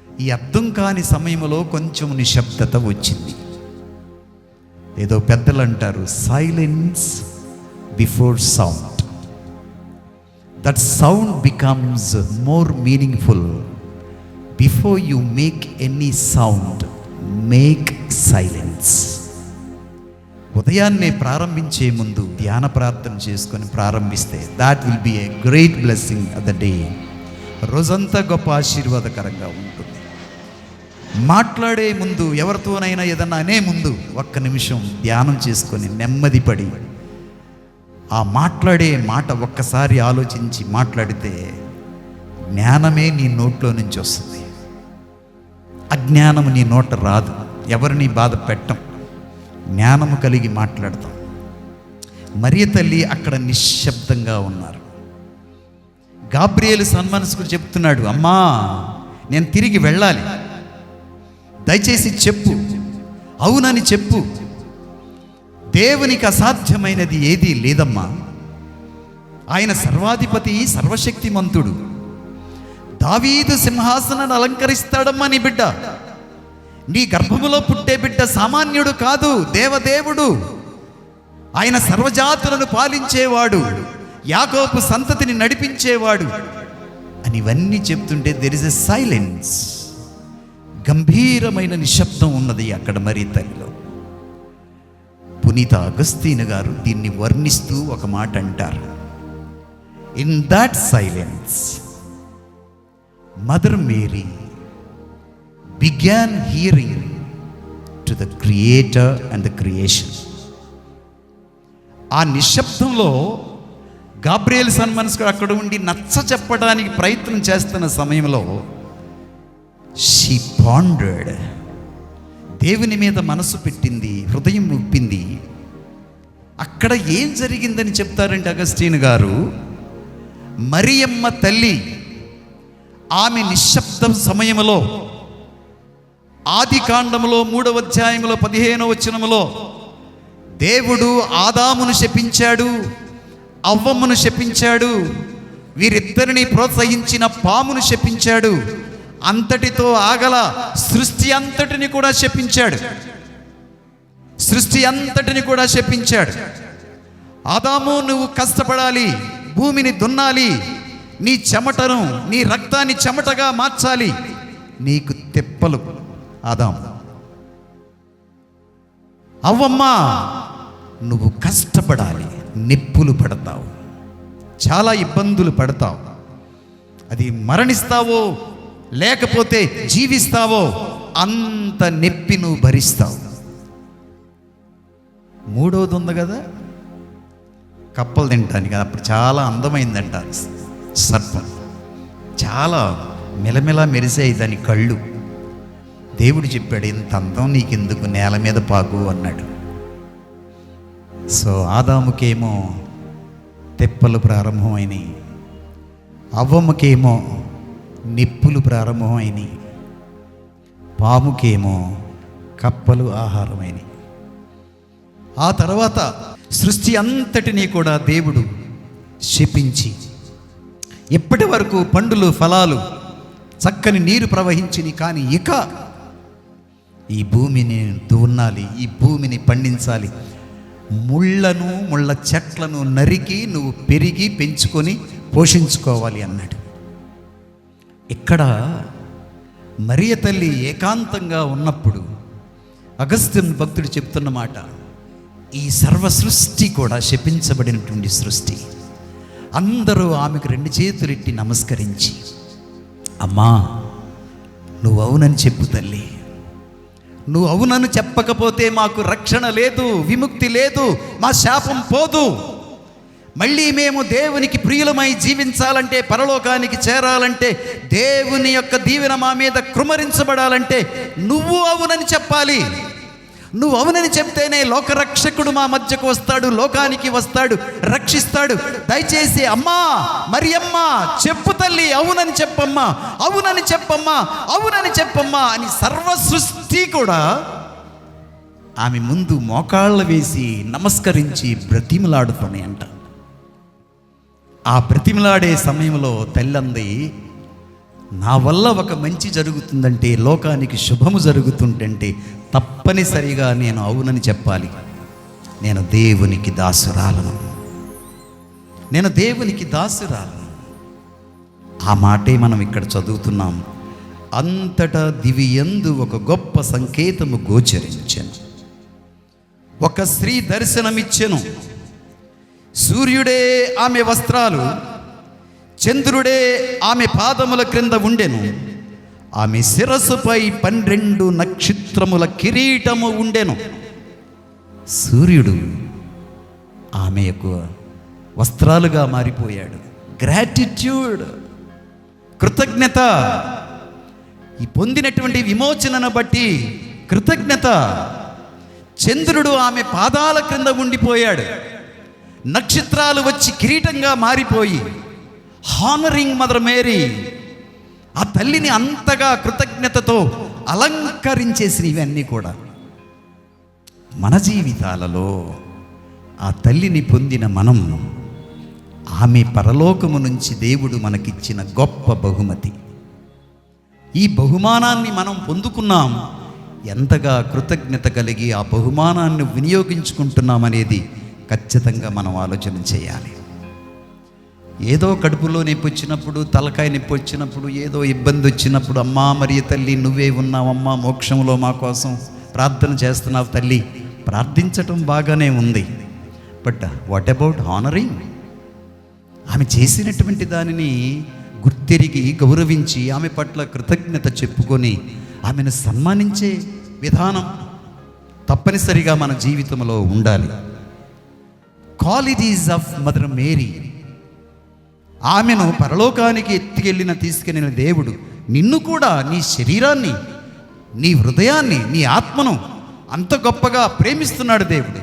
ఈ అర్థం కాని సమయంలో కొంచెం నిశ్శబ్దత వచ్చింది. ఏదో పెద్దలు అంటారు, silence before sound. That sound becomes more meaningful. Before you make any sound, make silence. ఉదయాన్నే ప్రారంభించే ముందు ధ్యాన ప్రార్థన చేసుకొని ప్రారంభిస్తే that will be a great blessing of the day. రోజంతా గొప్ప ఆశీర్వాదకరంగా ఉంటుంది. మాట్లాడే ముందు, ఎవరితోనైనా ఏదన్నా అనే ముందు ఒక్క నిమిషం ధ్యానం చేసుకొని నెమ్మది పడి ఆ మాట్లాడే మాట ఒక్కసారి ఆలోచించి మాట్లాడితే జ్ఞానమే నీ నోట్లో నుంచి వస్తుంది. అజ్ఞానము నీ నోట రాదు. ఎవరిని బాధ పెట్టం, జ్ఞానము కలిగి మాట్లాడతాం. మరియ తల్లి అక్కడ నిశ్శబ్దంగా ఉన్నారు. గాబ్రియేలు సన్మనస్కుడు చెప్తున్నాడు, అమ్మా నేను తిరిగి వెళ్ళాలి, దయచేసి చెప్పు, అవునని చెప్పు. దేవునికి అసాధ్యమైనది ఏదీ లేదమ్మా. ఆయన సర్వాధిపతి, సర్వశక్తిమంతుడు. దావీదు సింహాసనాన్ని అలంకరిస్తాడమ్మా నీ బిడ్డ. నీ గర్భములో పుట్టే బిడ్డ సామాన్యుడు కాదు, దేవదేవుడు. ఆయన సర్వజాతులను పాలించేవాడు, యాకోబు సంతతిని నడిపించేవాడు అని ఇవన్నీ చెప్తుంటే దెర్ ఇస్ ఎ సైలెన్స్. గంభీరమైన నిశ్శబ్దం ఉన్నది అక్కడ మరియ తల్లిలో. పునీత అగస్తీను గారు దీన్ని వర్ణిస్తూ ఒక మాట అంటారు, in that silence Mother Mary began hearing to the creator and the creation. ఆ నిశ్శబ్దంలో గాబ్రియేలు సన్మనస్కుడు అక్కడ ఉండి నచ్చ చెప్పడానికి ప్రయత్నం చేస్తున్న సమయంలో షీ పాండర్డ్, దేవుని మీద మనసు పెట్టింది, హృదయం ఉప్పింది. అక్కడ ఏం జరిగిందని చెప్తారంటే అగస్టీన్ గారు, మరియమ్మ తల్లి ఆమె నిశ్శబ్దం సమయంలో ఆది కాండములో 3వ అధ్యాయంలో 15వ వచనములో దేవుడు ఆదామును శపించాడు, అవ్వమ్మను శపించాడు, వీరిద్దరిని ప్రోత్సహించిన పామును శపించాడు. అంతటితో ఆగల, సృష్టి అంతటిని కూడా శపించాడు. సృష్టి అంతటిని కూడా శపించాడు. ఆదాము, నువ్వు కష్టపడాలి, భూమిని దున్నాలి, నీ చెమటను, నీ రక్తాన్ని చెమటగా మార్చాలి, నీకు తెప్పలు ఆదాము. అవ్వమ్మ, నువ్వు కష్టపడాలి, నిప్పులు పడతావు, చాలా ఇబ్బందులు పడతావు. అది మరణిస్తావో లేకపోతే జీవిస్తావో అంత నొప్పి నువ్వు భరిస్తావు. మూడోది ఉంది కదా, కప్పలు తింటానికి. అప్పుడు చాలా అందమైందంట సర్పం, చాలా మెలమెలా మెరిసాయి దాని కళ్ళు. దేవుడు చెప్పాడు, ఇంత అందం నీకెందుకు, నేల మీద పాకు అన్నాడు. సో ఆదాముకేమో తెప్పలు ప్రారంభమైనవి, అవ్వమ్మకేమో నిప్పులు ప్రారంభమైనవి, పాముకేమో కప్పలు ఆహారమైనవి. ఆ తర్వాత సృష్టి అంతటినీ కూడా దేవుడు శపించి, ఇప్పటి వరకు పండులు ఫలాలు చక్కని నీరు ప్రవహించిని, కానీ ఇక ఈ భూమిని దున్నాలి, ఈ భూమిని పండించాలి, ముళ్ళ చెట్లను నరికి నువ్వు పెరిగి పెంచుకొని పోషించుకోవాలి అన్నాడు. ఇక్కడ మరియ తల్లి ఏకాంతంగా ఉన్నప్పుడు అగస్త్యుని భక్తుడు చెప్తున్న మాట, ఈ సర్వ సృష్టి కూడా శపించబడినటువంటి సృష్టి. అందరూ ఆమెకు 2 చేతులెట్టి నమస్కరించి, అమ్మా నువ్వు అవునని చెప్పు తల్లి, నువ్వు అవునని చెప్పకపోతే మాకు రక్షణ లేదు, విముక్తి లేదు, మా శాపం పోదు. మళ్ళీ మేము దేవునికి ప్రియులమై జీవించాలంటే, పరలోకానికి చేరాలంటే, దేవుని యొక్క దీవెన మా మీద కృమరించబడాలంటే నువ్వు అవునని చెప్పాలి. నువ్వు అవునని చెప్తేనే లోకరక్షకుడు మా మధ్యకు వస్తాడు, లోకానికి వస్తాడు, రక్షిస్తాడు. దయచేసి అమ్మా మరియమ్మ చెప్పు తల్లి, అవునని చెప్పమ్మా, అవునని చెప్పమ్మా, అవునని చెప్పమ్మా అని సర్వ సృష్టి కూడా ఆమె ముందు మోకాళ్ళ వేసి నమస్కరించి బ్రతిమలాడుతానే అంట. ఆ బ్రతిమలాడే సమయంలో తల్లంది, నా వల్ల ఒక మంచి జరుగుతుందంటే, లోకానికి శుభము జరుగుతుందంటే తప్పనిసరిగా నేను అవునని చెప్పాలి. నేను దేవునికి దాసురాలను, నేను దేవునికి దాసురాలను. ఆ మాటే మనం ఇక్కడ చదువుతున్నాం. అంతటా దివియందు ఒక గొప్ప సంకేతము గోచరించెను. ఒక స్త్రీ దర్శనమిచ్చెను. సూర్యుడే ఆమె వస్త్రాలు, చంద్రుడే ఆమె పాదముల క్రింద ఉండెను. ఆమె శిరస్సుపై 12 నక్షత్రముల కిరీటము ఉండెను. సూర్యుడు ఆమె యొక్క వస్త్రాలుగా మారిపోయాడు. గ్రాటిట్యూడ్, కృతజ్ఞత, ఈ పొందినటువంటి విమోచనను బట్టి కృతజ్ఞత. చంద్రుడు ఆమె పాదాల క్రింద ఉండిపోయాడు. నక్షత్రాలు వచ్చి కిరీటంగా మారిపోయి హానరింగ్ మదర్ మేరీ, ఆ తల్లిని అంతగా కృతజ్ఞతతో అలంకరించేసిన ఇవన్నీ కూడా మన జీవితాలలో ఆ తల్లిని పొందిన మనం, ఆమె పరలోకము నుంచి దేవుడు మనకిచ్చిన గొప్ప బహుమతి. ఈ బహుమానాన్ని మనం పొందుకున్నాం. ఎంతగా కృతజ్ఞత కలిగి ఆ బహుమానాన్ని వినియోగించుకుంటున్నామనేది ఖచ్చితంగా మనం ఆలోచన చేయాలి. ఏదో కడుపులో నొప్పి వచ్చినప్పుడు, తలకాయ నొప్పి వచ్చినప్పుడు, ఏదో ఇబ్బంది వచ్చినప్పుడు, అమ్మా మరియ తల్లి నువ్వే ఉన్నావమ్మా, మోక్షంలో మా కోసం ప్రార్థన చేస్తున్నావు తల్లి, ప్రార్థించటం బాగానే ఉంది. But what about honouring? ఆమె చేసినటువంటి దానిని గుర్తెరిగి గౌరవించి ఆమె పట్ల కృతజ్ఞత చెప్పుకొని ఆమెను సన్మానించే విధానం తప్పనిసరిగా మన జీవితంలో ఉండాలి. Qualities of Mother Mary. ఆమెను పరలోకానికి తీసుకెళ్ళిన దేవుడు నిన్ను కూడా, నీ శరీరాన్ని, నీ హృదయాన్ని, నీ ఆత్మను అంత గొప్పగా ప్రేమిస్తున్నాడు దేవుడు.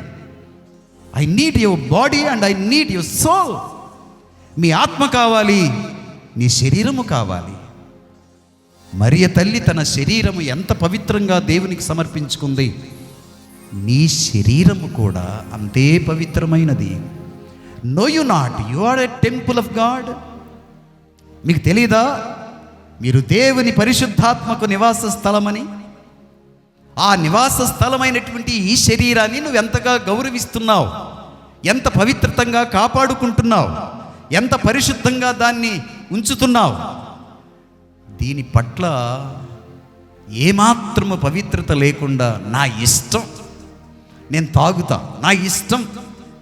I need your body and I need your soul. మీ ఆత్మ కావాలి, నీ శరీరము కావాలి. మరియ తల్లి తన శరీరము ఎంత పవిత్రంగా దేవునికి సమర్పించుకుంది, నీ శరీరము కూడా అంతే పవిత్రమైనది. Know you not, you are a temple of God. మీకు తెలీదా మీరు దేవుని పరిశుద్ధాత్మకు నివాస స్థలమని? ఆ నివాస స్థలమైనటువంటి ఈ శరీరాన్ని నువ్వు ఎంతగా గౌరవిస్తున్నావు, ఎంత పవిత్రంగా కాపాడుకుంటున్నావు, ఎంత పరిశుద్ధంగా దాన్ని ఉంచుతున్నావు. దీని పట్ల ఏమాత్రము పవిత్రత లేకుండా నా ఇష్టం, నేను తాగుతా, నా ఇష్టం,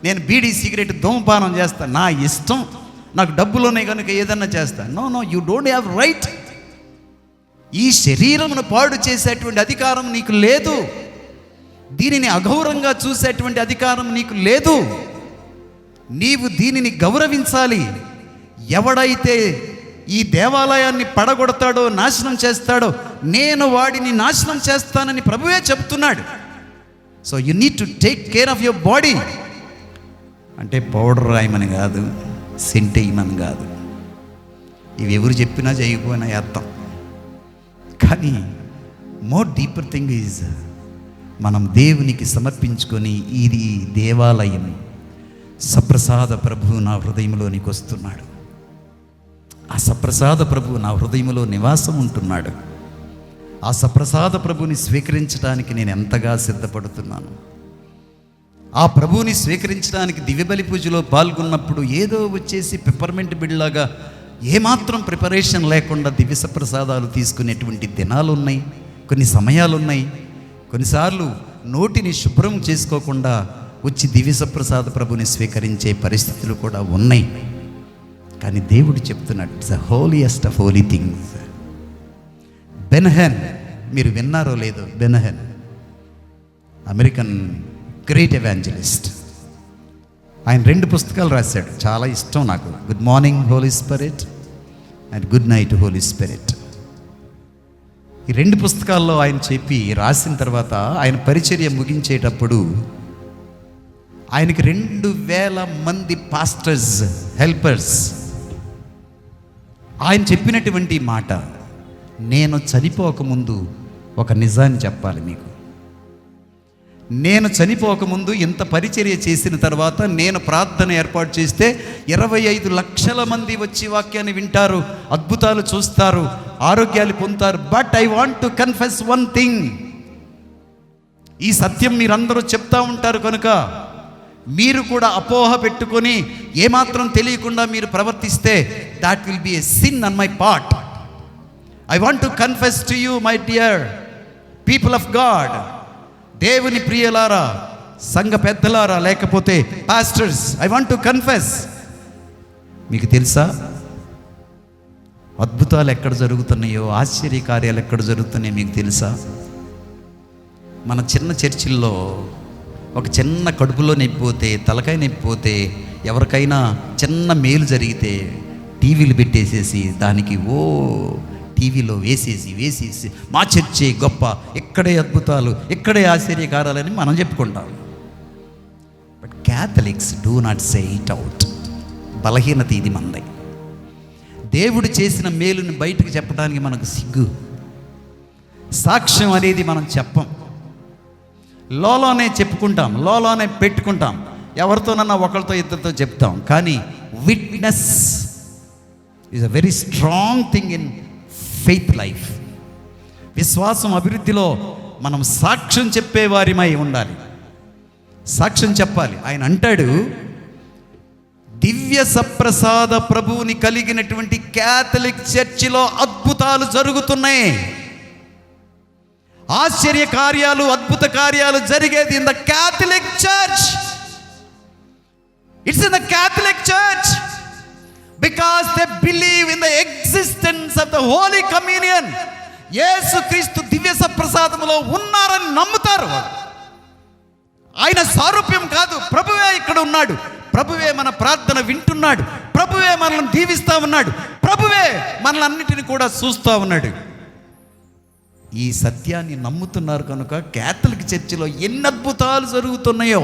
నేను బీడీ సిగరెట్ ధూమపానం చేస్తా, నా ఇష్టం, నాకు డబ్బులోనే కనుక ఏదన్నా చేస్తా. No no, you don't have right. ఈ శరీరమును పాడు చేసేటువంటి అధికారం నీకు లేదు. దీనిని అగౌరవంగా చూసేటువంటి అధికారం నీకు లేదు. నీవు దీనిని గౌరవించాలి. ఎవడైతే ఈ దేవాలయాన్ని పడగొడతాడో, నాశనం చేస్తాడో, నేను వాడిని నాశనం చేస్తానని ప్రభువే చెప్తున్నాడు. So you need to take care of your body. అంటే పౌడర్ రాయమని కాదు, సెంట్ వేయమని కాదు, ఇవి ఎవరు చెప్పినా చేయకపోయినా అర్థం. కానీ మోర్ డీపర్ థింగ్ ఈజ్, మనం దేవునికి సమర్పించుకొని ఇది దేవాలయం, సప్రసాద ప్రభువు నా హృదయంలోనికి వస్తున్నాడు, ఆ సప్రసాద ప్రభువు నా హృదయంలో నివాసం ఉంటున్నాడు, ఆ సప్రసాద ప్రభుని స్వీకరించడానికి నేను ఎంతగా సిద్ధపడుతున్నాను. ఆ ప్రభువుని స్వీకరించడానికి దివ్యబలి పూజలో పాల్గొన్నప్పుడు ఏదో వచ్చేసి పెప్పర్మెంట్ బిడ్లాగా ఏమాత్రం ప్రిపరేషన్ లేకుండా దివ్య సప్రసాదాలు తీసుకునేటువంటి దినాలు ఉన్నాయి, కొన్ని సమయాలు ఉన్నాయి. కొన్నిసార్లు నోటిని శుభ్రం చేసుకోకుండా వచ్చి దివ్య సప్రసాద ప్రభుని స్వీకరించే పరిస్థితులు కూడా ఉన్నాయి. కానీ దేవుడు చెప్తున్నాడు, it's the holiest of holy things. బెన్హెన్, మీరు విన్నారో లేదో, బెన్హెన్ అమెరికన్ గ్రేట్ ఎవాంజలిస్ట్. ఆయన 2 పుస్తకాలు రాశాడు, చాలా ఇష్టం నాకు. Good morning Holy Spirit and good night Holy Spirit. ఈ 2 పుస్తకాల్లో ఆయన చెప్పి రాసిన తర్వాత ఆయన పరిచర్య ముగించేటప్పుడు ఆయనకి 2000 మంది పాస్టర్స్, హెల్పర్స్, ఆయన చెప్పినటువంటి మాట, నేను చనిపోకముందు ఒక నిజాన్ని చెప్పాలి మీకు. నేను చనిపోకముందు ఇంత పరిచర్య చేసిన తర్వాత నేను ప్రార్థన ఏర్పాటు చేస్తే 25 లక్షల మంది వచ్చి వాక్యాన్ని వింటారు, అద్భుతాలు చూస్తారు, ఆరోగ్యాలు పొందుతారు. But I want to confess one thing. ఈ సత్యం మీరందరూ చెప్తా ఉంటారు కనుక మీరు కూడా అపోహ పెట్టుకొని ఏమాత్రం తెలియకుండా మీరు ప్రవర్తిస్తే that will be a sin on my part. I want to confess to you my dear people of God, దేవుని ప్రియులారా, సంఘ పెద్దలారా, లేకపోతే pastors, I want to confess. మీకు తెలుసా అద్భుతాలు ఎక్కడ జరుగుతున్నాయో, ఆశ్చర్య కార్యాలు ఎక్కడ జరుగుతున్నాయో మీకు తెలుసా? మన చిన్న చర్చిల్లో ఒక చిన్న కడుపులో నొప్పిపోతే, తలకాయ నొప్పిపోతే, ఎవరికైనా చిన్న మేలు జరిగితే టీవీలు పెట్టేసేసి దానికి టీవీలో వేసేసి మా చర్చే గొప్ప, ఇక్కడే అద్భుతాలు, ఇక్కడే ఆశ్చర్యకారాలని మనం చెప్పుకుంటాం. But Catholics do not say it out. బలహీనత ఇది మనది. దేవుడు చేసిన మేలుని బయటకు చెప్పడానికి మనకు సిగ్గు. సాక్ష్యం అనేది మనం చెప్పం, లోలోనే చెప్పుకుంటాం, లోలోనే పెట్టుకుంటాం, ఎవరితోనన్నా ఒకరితో ఇద్దరితో చెప్తాం. కానీ witness is a very strong thing in faith life. విశ్వాసం అభివృద్ధిలో మనం సాక్ష్యం చెప్పేవారిమై ఉండాలి, సాక్ష్యం చెప్పాలి. ఆయన అంటాడు, దివ్య సప్రసాద ప్రభువుని కలిగినటువంటి క్యాథలిక్ చర్చిలో అద్భుతాలు జరుగుతున్నాయి, ఆశ్చర్య కార్యాలు, అద్భుత కార్యాలు జరిగేది in the Catholic church. It's in the Catholic church because they believe in the existence of the Holi communion. యేసుక్రీస్తు దివ్య సప్రసాదములో ఉన్నారని నమ్ముతారు. ఆయన సారూప్యం కాదు, ప్రభువే ఇక్కడ ఉన్నాడు, ప్రభువే మన ప్రార్థన వింటున్నాడు, ప్రభువే మనల్ని దీవిస్తూ ఉన్నాడు, ప్రభువే మనల్ని అన్నిటిని కూడా చూస్తూ ఉన్నాడు. ఈ సత్యాన్ని నమ్ముతున్నారు కనుక క్యాథలిక్ చర్చిలో ఎన్ని అద్భుతాలు జరుగుతున్నాయో,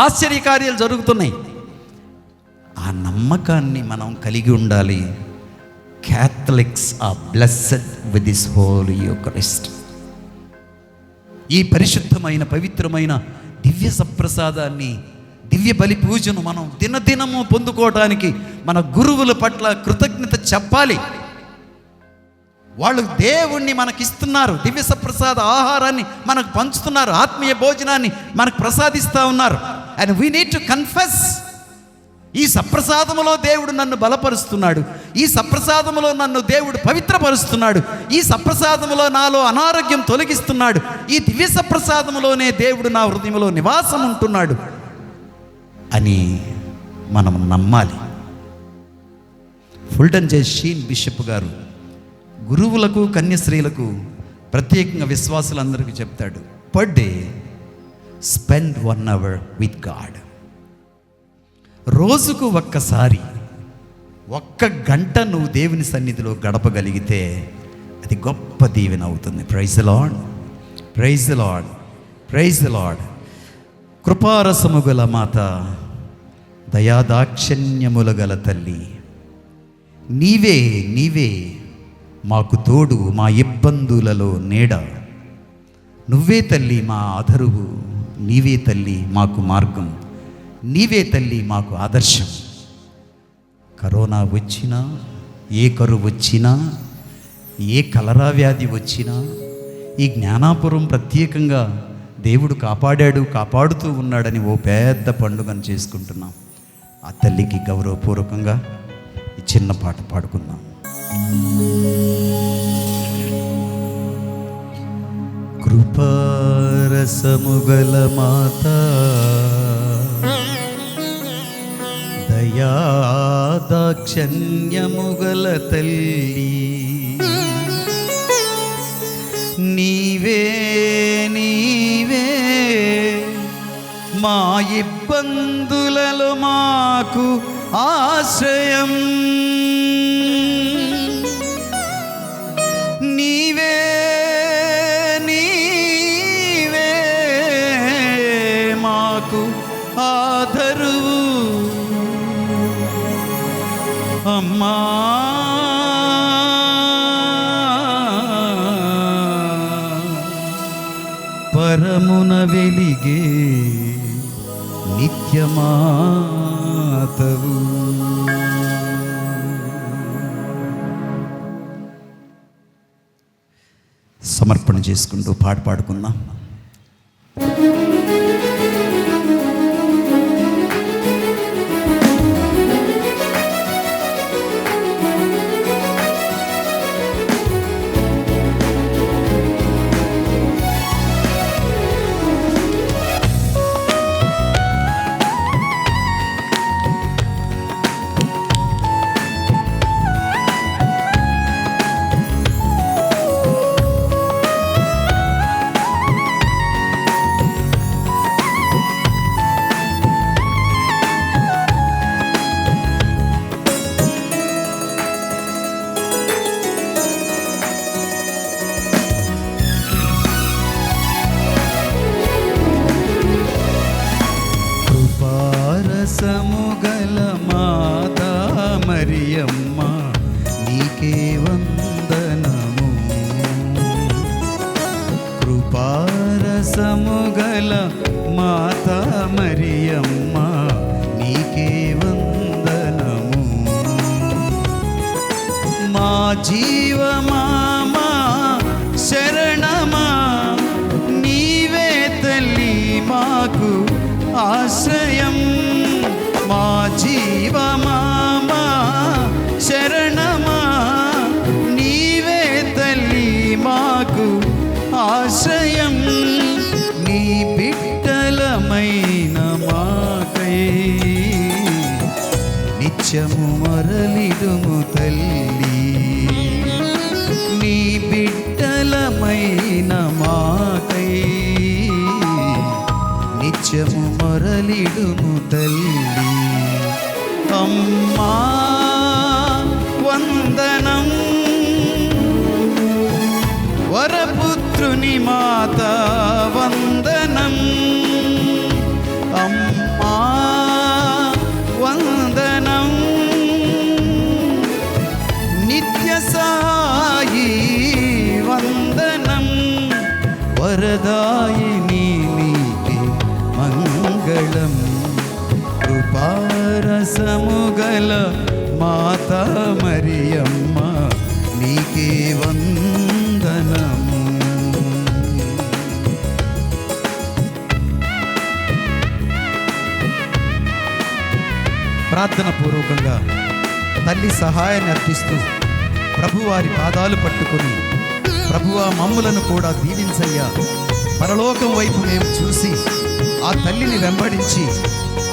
ఆశ్చర్యకార్యాలు జరుగుతున్నాయి. ఆ నమ్మకాన్ని మనం కలిగి ఉండాలి. Catholics are blessed with this holy Eucharist. ఈ పరిశుద్ధమైన పవిత్రమైన దివ్య సప్రసాదాన్ని, దివ్య బలి పూజను మనం దినదినము పొందుకోవడానికి మన గురువుల పట్ల కృతజ్ఞత చెప్పాలి. వాళ్ళు దేవుణ్ణి మనకిస్తున్నారు, దివ్య సప్రసాద ఆహారాన్ని మనకు పంచుతున్నారు, ఆత్మీయ భోజనాన్ని మనకు ప్రసాదిస్తూ ఉన్నారు. And we need to confess. ఈ సప్రసాదములో దేవుడు నన్ను బలపరుస్తున్నాడు, ఈ సప్రసాదములో నన్ను దేవుడు పవిత్రపరుస్తున్నాడు, ఈ సప్రసాదములో నాలో అనారోగ్యం తొలగిస్తున్నాడు, ఈ దివ్య సప్రసాదములోనే దేవుడు నా హృదయంలో నివాసం ఉంటున్నాడు అని మనం నమ్మాలి. ఫుల్టన్ జే షీన్ బిషప్ గారు గురువులకు, కన్యశ్రీలకు, ప్రత్యేకంగా విశ్వాసులందరికీ చెప్తాడు, per day spend 1 hour with God. రోజుకు ఒక్కసారి 1 గంట నువ్వు దేవుని సన్నిధిలో గడపగలిగితే అది గొప్ప దీవెన అవుతుంది. Praise the Lord, praise the Lord, praise the Lord. కృపారసము గల మాత, దయాదాక్షిణ్యముల గల తల్లి, నీవే నీవే మాకు తోడు, మా ఇబ్బందులలో నీడ. నువ్వే తల్లి మా ఆధరువు, నీవే తల్లి మాకు మార్గం, నీవే తల్లి మాకు ఆదర్శం. కరోనా వచ్చినా, ఏ కరువు వచ్చినా, ఏ కలరా వ్యాధి వచ్చినా, ఈ జ్ఞానాపురం ప్రత్యేకంగా దేవుడు కాపాడాడు, కాపాడుతూ ఉన్నాడని ఓ పెద్ద పండుగను చేసుకుంటున్నాం. ఆ తల్లికి గౌరవపూర్వకంగా ఈ చిన్న పాట పాడుకుందాం. కృపారసముగల మాత, దయాదాక్షణ్యముగల తల్లి, నీవే నీవే మా ఇబ్బందులలో మాకు ఆశ్రయం, నీవే నీవే మాకు ఆదరువు అమ్మా. పరమున వెలిగే నిత్యమాతవు. సమర్పణ చేసుకుంటూ పాట పాడుకుందాం. కృపారసముగల మాతా మరియమ్మ, నీకే వందనము. కృపారసముగల మాతా మరియమ్మ, నీకే వందనము. మా జీవమా మా శరణమా, నీవే తల్లి మాకు ఆశ్రయం. మా జీవమా మా శరణమా, నీవే తల్లి మాకు ఆశ్రయం. నీ బిడ్డలమైన మాకై నిత్యము మరలిడుము తల్లి. నీ బిడ్డలమైన మాకై నిత్యము మరలిడుము తల్లి. అమ్మా వందనం, వరపుత్రుని మాత వందనం. అమ్మా వందనం, నిత్య సాయి వందనం. వరదాయిని నీకే మంగళం. కృపారసముగల మాతా మరియమ్మ, నీకే వందనము. ప్రార్థన పూర్వకంగా తల్లి సహాయాన్ని అర్థిస్తూ ప్రభువారి పాదాలు పట్టుకొని, ప్రభువా మమ్ములను కూడా దీవించయ్యా, పరలోకం వైపు మేము చూసి ఆ తల్లిని వెంబడించి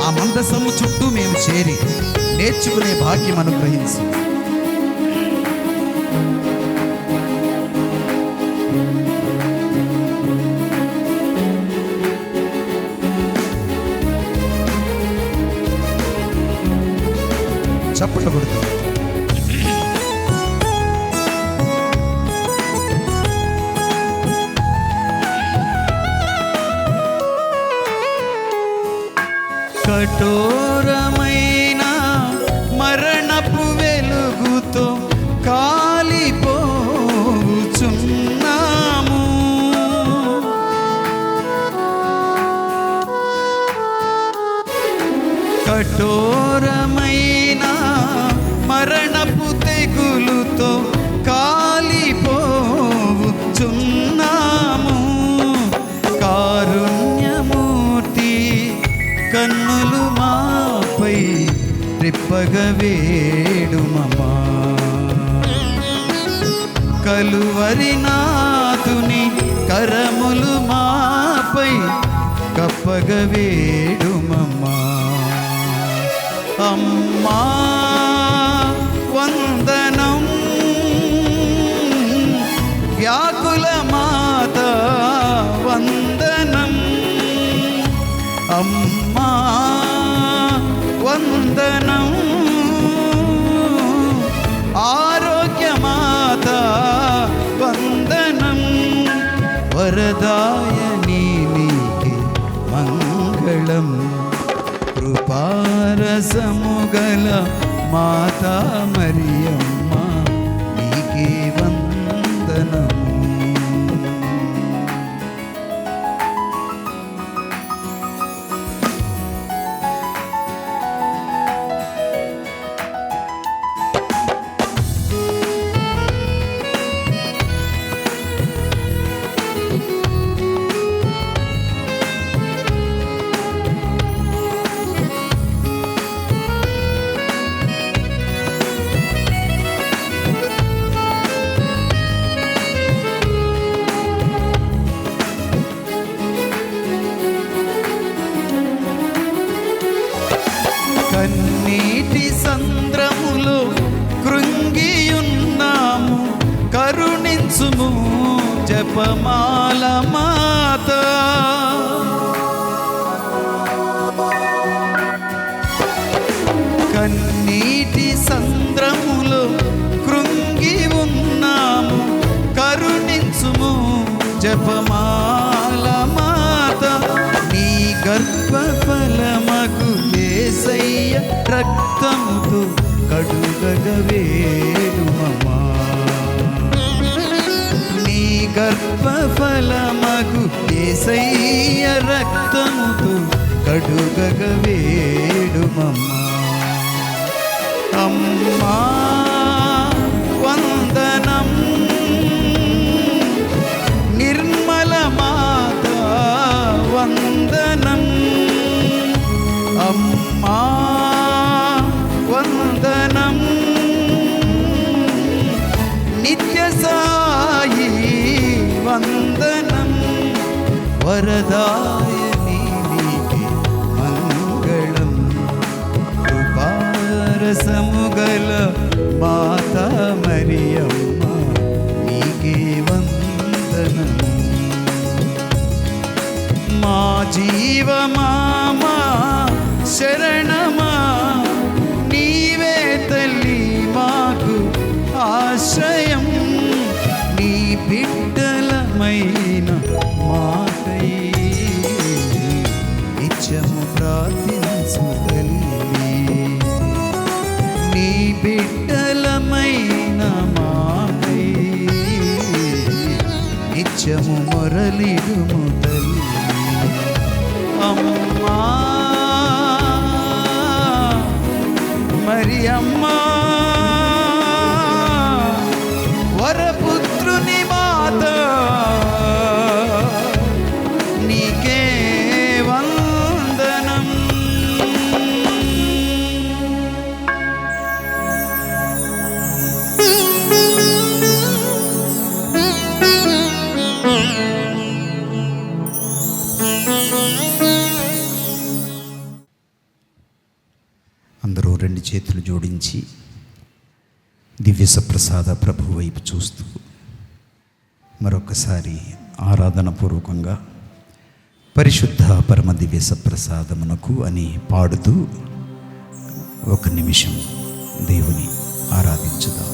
ఆ మందసము చుట్టూ మేము చేరి నేర్చుకునే భాగ్యం అనుగ్రహించు. చప్పట్లు కొడుతూ కఠోరమైన మరణపు వెలుగుతో కాలిపోచున్నాము. కఠోరమైన మరణపు తెగులుతో కాలిపోచున్నాము. కారు వేడుమమ్మా. కలువరి నాథుని కరములు మాపై కప్పగ వేడుమమ్మా. అమ్మా వందనం, వ్యాకుల మాత వందనం. అమ్మా వందనం, ఆరోగ్య మాత వందనం. వరదాయని నీకే మంగళం, కృపారసముగల మాతా మరియమ్మ నీకే వందనం. కన్నీటి సంద్రములో కృంగియున్నాము, కరుణించుము జపమాల మాత. కన్నీటి సంద్రములో కృంగి ఉన్నాము, కరుణించుము జపమాల మాత. నీ గర్భఫలమగు యేసయ్య రక్తముతో కడుగగ వేడుమమ్మా. నీ గర్భఫలమగు యేసయ్య రక్తముతో కడుగగ వేడుమమ్మా. అమ్మా వందనం, నిర్మల మాత వందనం. అమ్మా వందనం, నిత్య సాయి వందనం. వరదాయని నీకే మంగళం, కృపారసముగల మాతా మరియమ్మ నీకే వందనం. మా జీవమా శరణమా నీవే తల్లి మాకు ఆశ్రయం. నీ బిడ్డలమైన మాకై నిత్యము ప్రార్థించు తల్లి. నీ బిడ్డలమైన మాకై నిత్యము మొరలిడుము తల్లి. అమ్మా మరియమ్మా, వరపుత్రుని మాత నీకే వందనం. అందరూ రెండు చేతులు జోడించి దివ్య సప్రసాద ప్రభు వైపు చూస్తూ మరొకసారి ఆరాధన పూర్వకంగా పరిశుద్ధ పరమ దివ్య సప్రసాదమునకు అని పాడుతూ ఒక నిమిషం దేవుని ఆరాధించుదాం.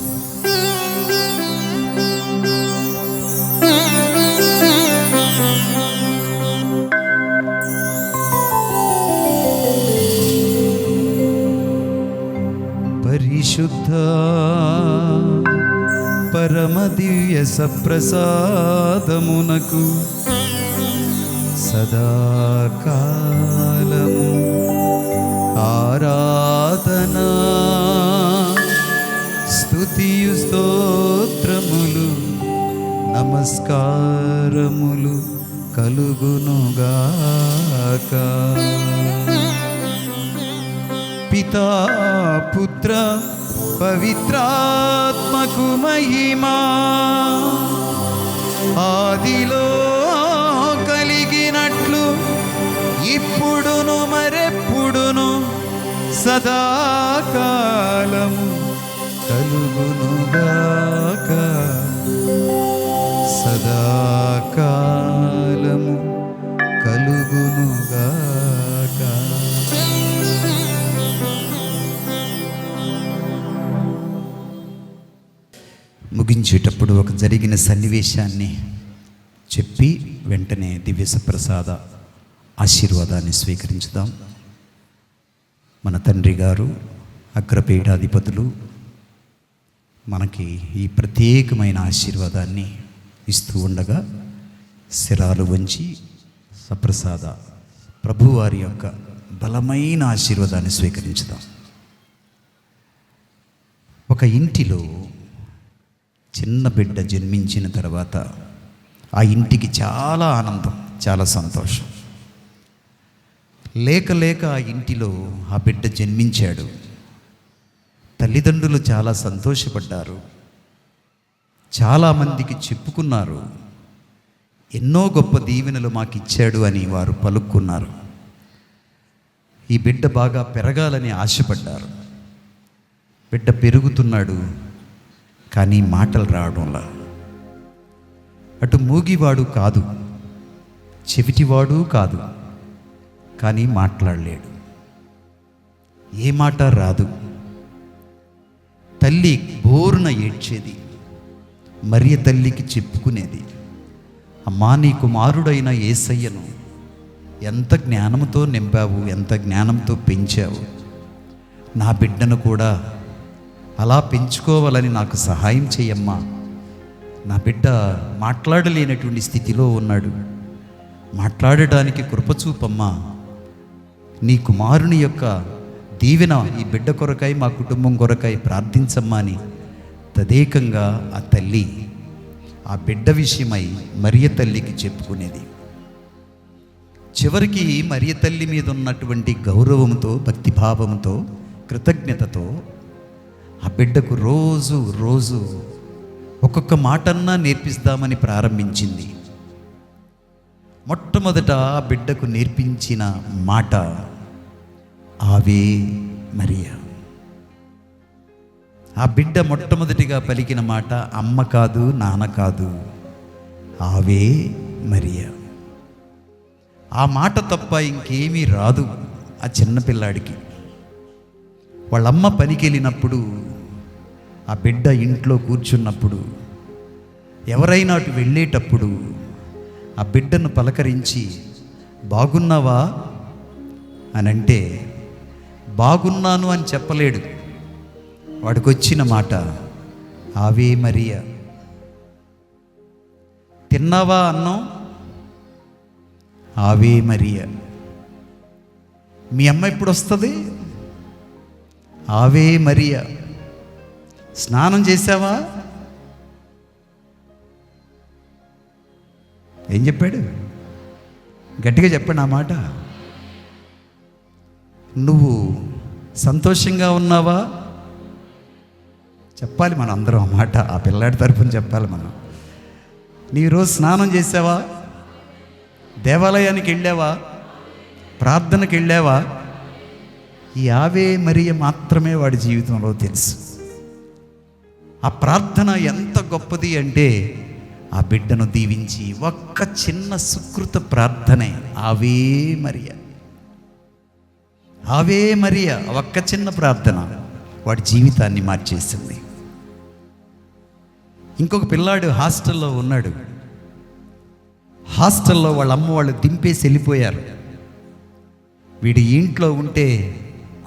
పరిశుద్ధ పరమ దివ్య సప్రసాదమునకు సదాకాలము ఆరాధన స్తుతియు స్తోత్రములు నమస్కారములు కలుగునుగాక. పితా పుత్ర పవిత్రాత్మకు మహిమా ఆదిలో కలిగినట్లు ఇప్పుడును మరెప్పుడును సదాకాలము కలుగునుగాక సదాకాలము కలుగునుగాక. ముగించేటప్పుడు ఒక జరిగిన సన్నివేశాన్ని చెప్పి వెంటనే దివ్య సప్రసాద ఆశీర్వాదాన్ని స్వీకరించుదాం. మన తండ్రి గారు అగ్రపీఠాధిపతులు మనకి ఈ ప్రత్యేకమైన ఆశీర్వాదాన్ని ఇస్తూ ఉండగా శిరాలు వంచి సప్రసాద ప్రభువారి యొక్క బలమైన ఆశీర్వాదాన్ని స్వీకరించుదాం. ఒక ఇంటిలో చిన్న బిడ్డ జన్మించిన తర్వాత ఆ ఇంటికి చాలా ఆనందం, చాలా సంతోషం. లేక లేక ఆ ఇంటిలో ఆ బిడ్డ జన్మించాడు. తల్లిదండ్రులు చాలా సంతోషపడ్డారు, చాలామందికి చెప్పుకున్నారు, ఎన్నో గొప్ప దీవెనలు మాకు ఇచ్చాడు అని వారు పలుక్కున్నారు. ఈ బిడ్డ బాగా పెరగాలని ఆశపడ్డారు. బిడ్డ పెరుగుతున్నాడు, కానీ మాటలు రావడంలా. అటు మూగివాడు కాదు, చెవిటివాడు కాదు, కానీ మాట్లాడలేడు, ఏ మాట రాదు. తల్లి బోరున ఏడ్చేది. మరియ తల్లికి చెప్పుకునేది, అమ్మా నీ కుమారుడైన యేసయ్యను ఎంత జ్ఞానంతో నింపావు, ఎంత జ్ఞానంతో పెంచావు, నా బిడ్డను కూడా అలా పెంచుకోవాలని నాకు సహాయం చేయమ్మా. నా బిడ్డ మాట్లాడలేనటువంటి స్థితిలో ఉన్నాడు, మాట్లాడటానికి కృపచూపమ్మా. నీ కుమారుని యొక్క దీవెన ఈ బిడ్డ కొరకై మా కుటుంబం కొరకై ప్రార్థించమ్మా అని తదేకంగా ఆ తల్లి ఆ బిడ్డ విషయమై మరియ తల్లికి చెప్పుకునేది. చివరికి మరియ తల్లి మీద ఉన్నటువంటి గౌరవంతో, భక్తిభావంతో, కృతజ్ఞతతో ఆ బిడ్డకు రోజు రోజు ఒక్కొక్క మాటన్నా నేర్పిస్తామని ప్రారంభించింది. మొట్టమొదట ఆ బిడ్డకు నేర్పించిన మాట ఆవే మరియా. ఆ బిడ్డ మొట్టమొదటిగా పలికిన మాట అమ్మ కాదు, నాన్న కాదు, ఆవే మరియా. ఆ మాట తప్ప ఇంకేమీ రాదు ఆ చిన్నపిల్లాడికి. వాళ్ళమ్మ పనికి వెళ్ళినప్పుడు ఆ బిడ్డ ఇంట్లో కూర్చున్నప్పుడు ఎవరైనా అటు వెళ్ళేటప్పుడు ఆ బిడ్డను పలకరించి బాగున్నావా అని అంటే బాగున్నాను అని చెప్పలేడు. వాడికి వచ్చిన మాట ఆవే మరియా. తిన్నావా అన్నం, ఆవే మరియా. మీ అమ్మ ఎప్పుడు వస్తుంది, ఆవే మరియా. స్నానం చేసావా, ఏం చెప్పాడు, గట్టిగా చెప్పండి ఆ మాట. నువ్వు సంతోషంగా ఉన్నావా, చెప్పాలి మనం అందరం ఆ మాట. ఆ పిల్లాడి తరపున చెప్పాలి మనం. నీ రోజు స్నానం చేసావా, దేవాలయానికి వెళ్ళావా, ప్రార్థనకి వెళ్ళావా? ఈ ఆవే మరియ మాత్రమే వాడి జీవితంలో తెలుసు. ఆ ప్రార్థన ఎంత గొప్పది అంటే ఆ బిడ్డను దీవించి ఒక్క చిన్న సుకృత ప్రార్థనే ఆవే మరియ. ఆవే మరియ ఒక్క చిన్న ప్రార్థన వాడి జీవితాన్ని మార్చేసింది. ఇంకొక పిల్లాడు హాస్టల్లో ఉన్నాడు. హాస్టల్లో వాళ్ళ అమ్మ వాళ్ళు దింపేసి వెళ్ళిపోయారు. వీడి ఇంట్లో ఉంటే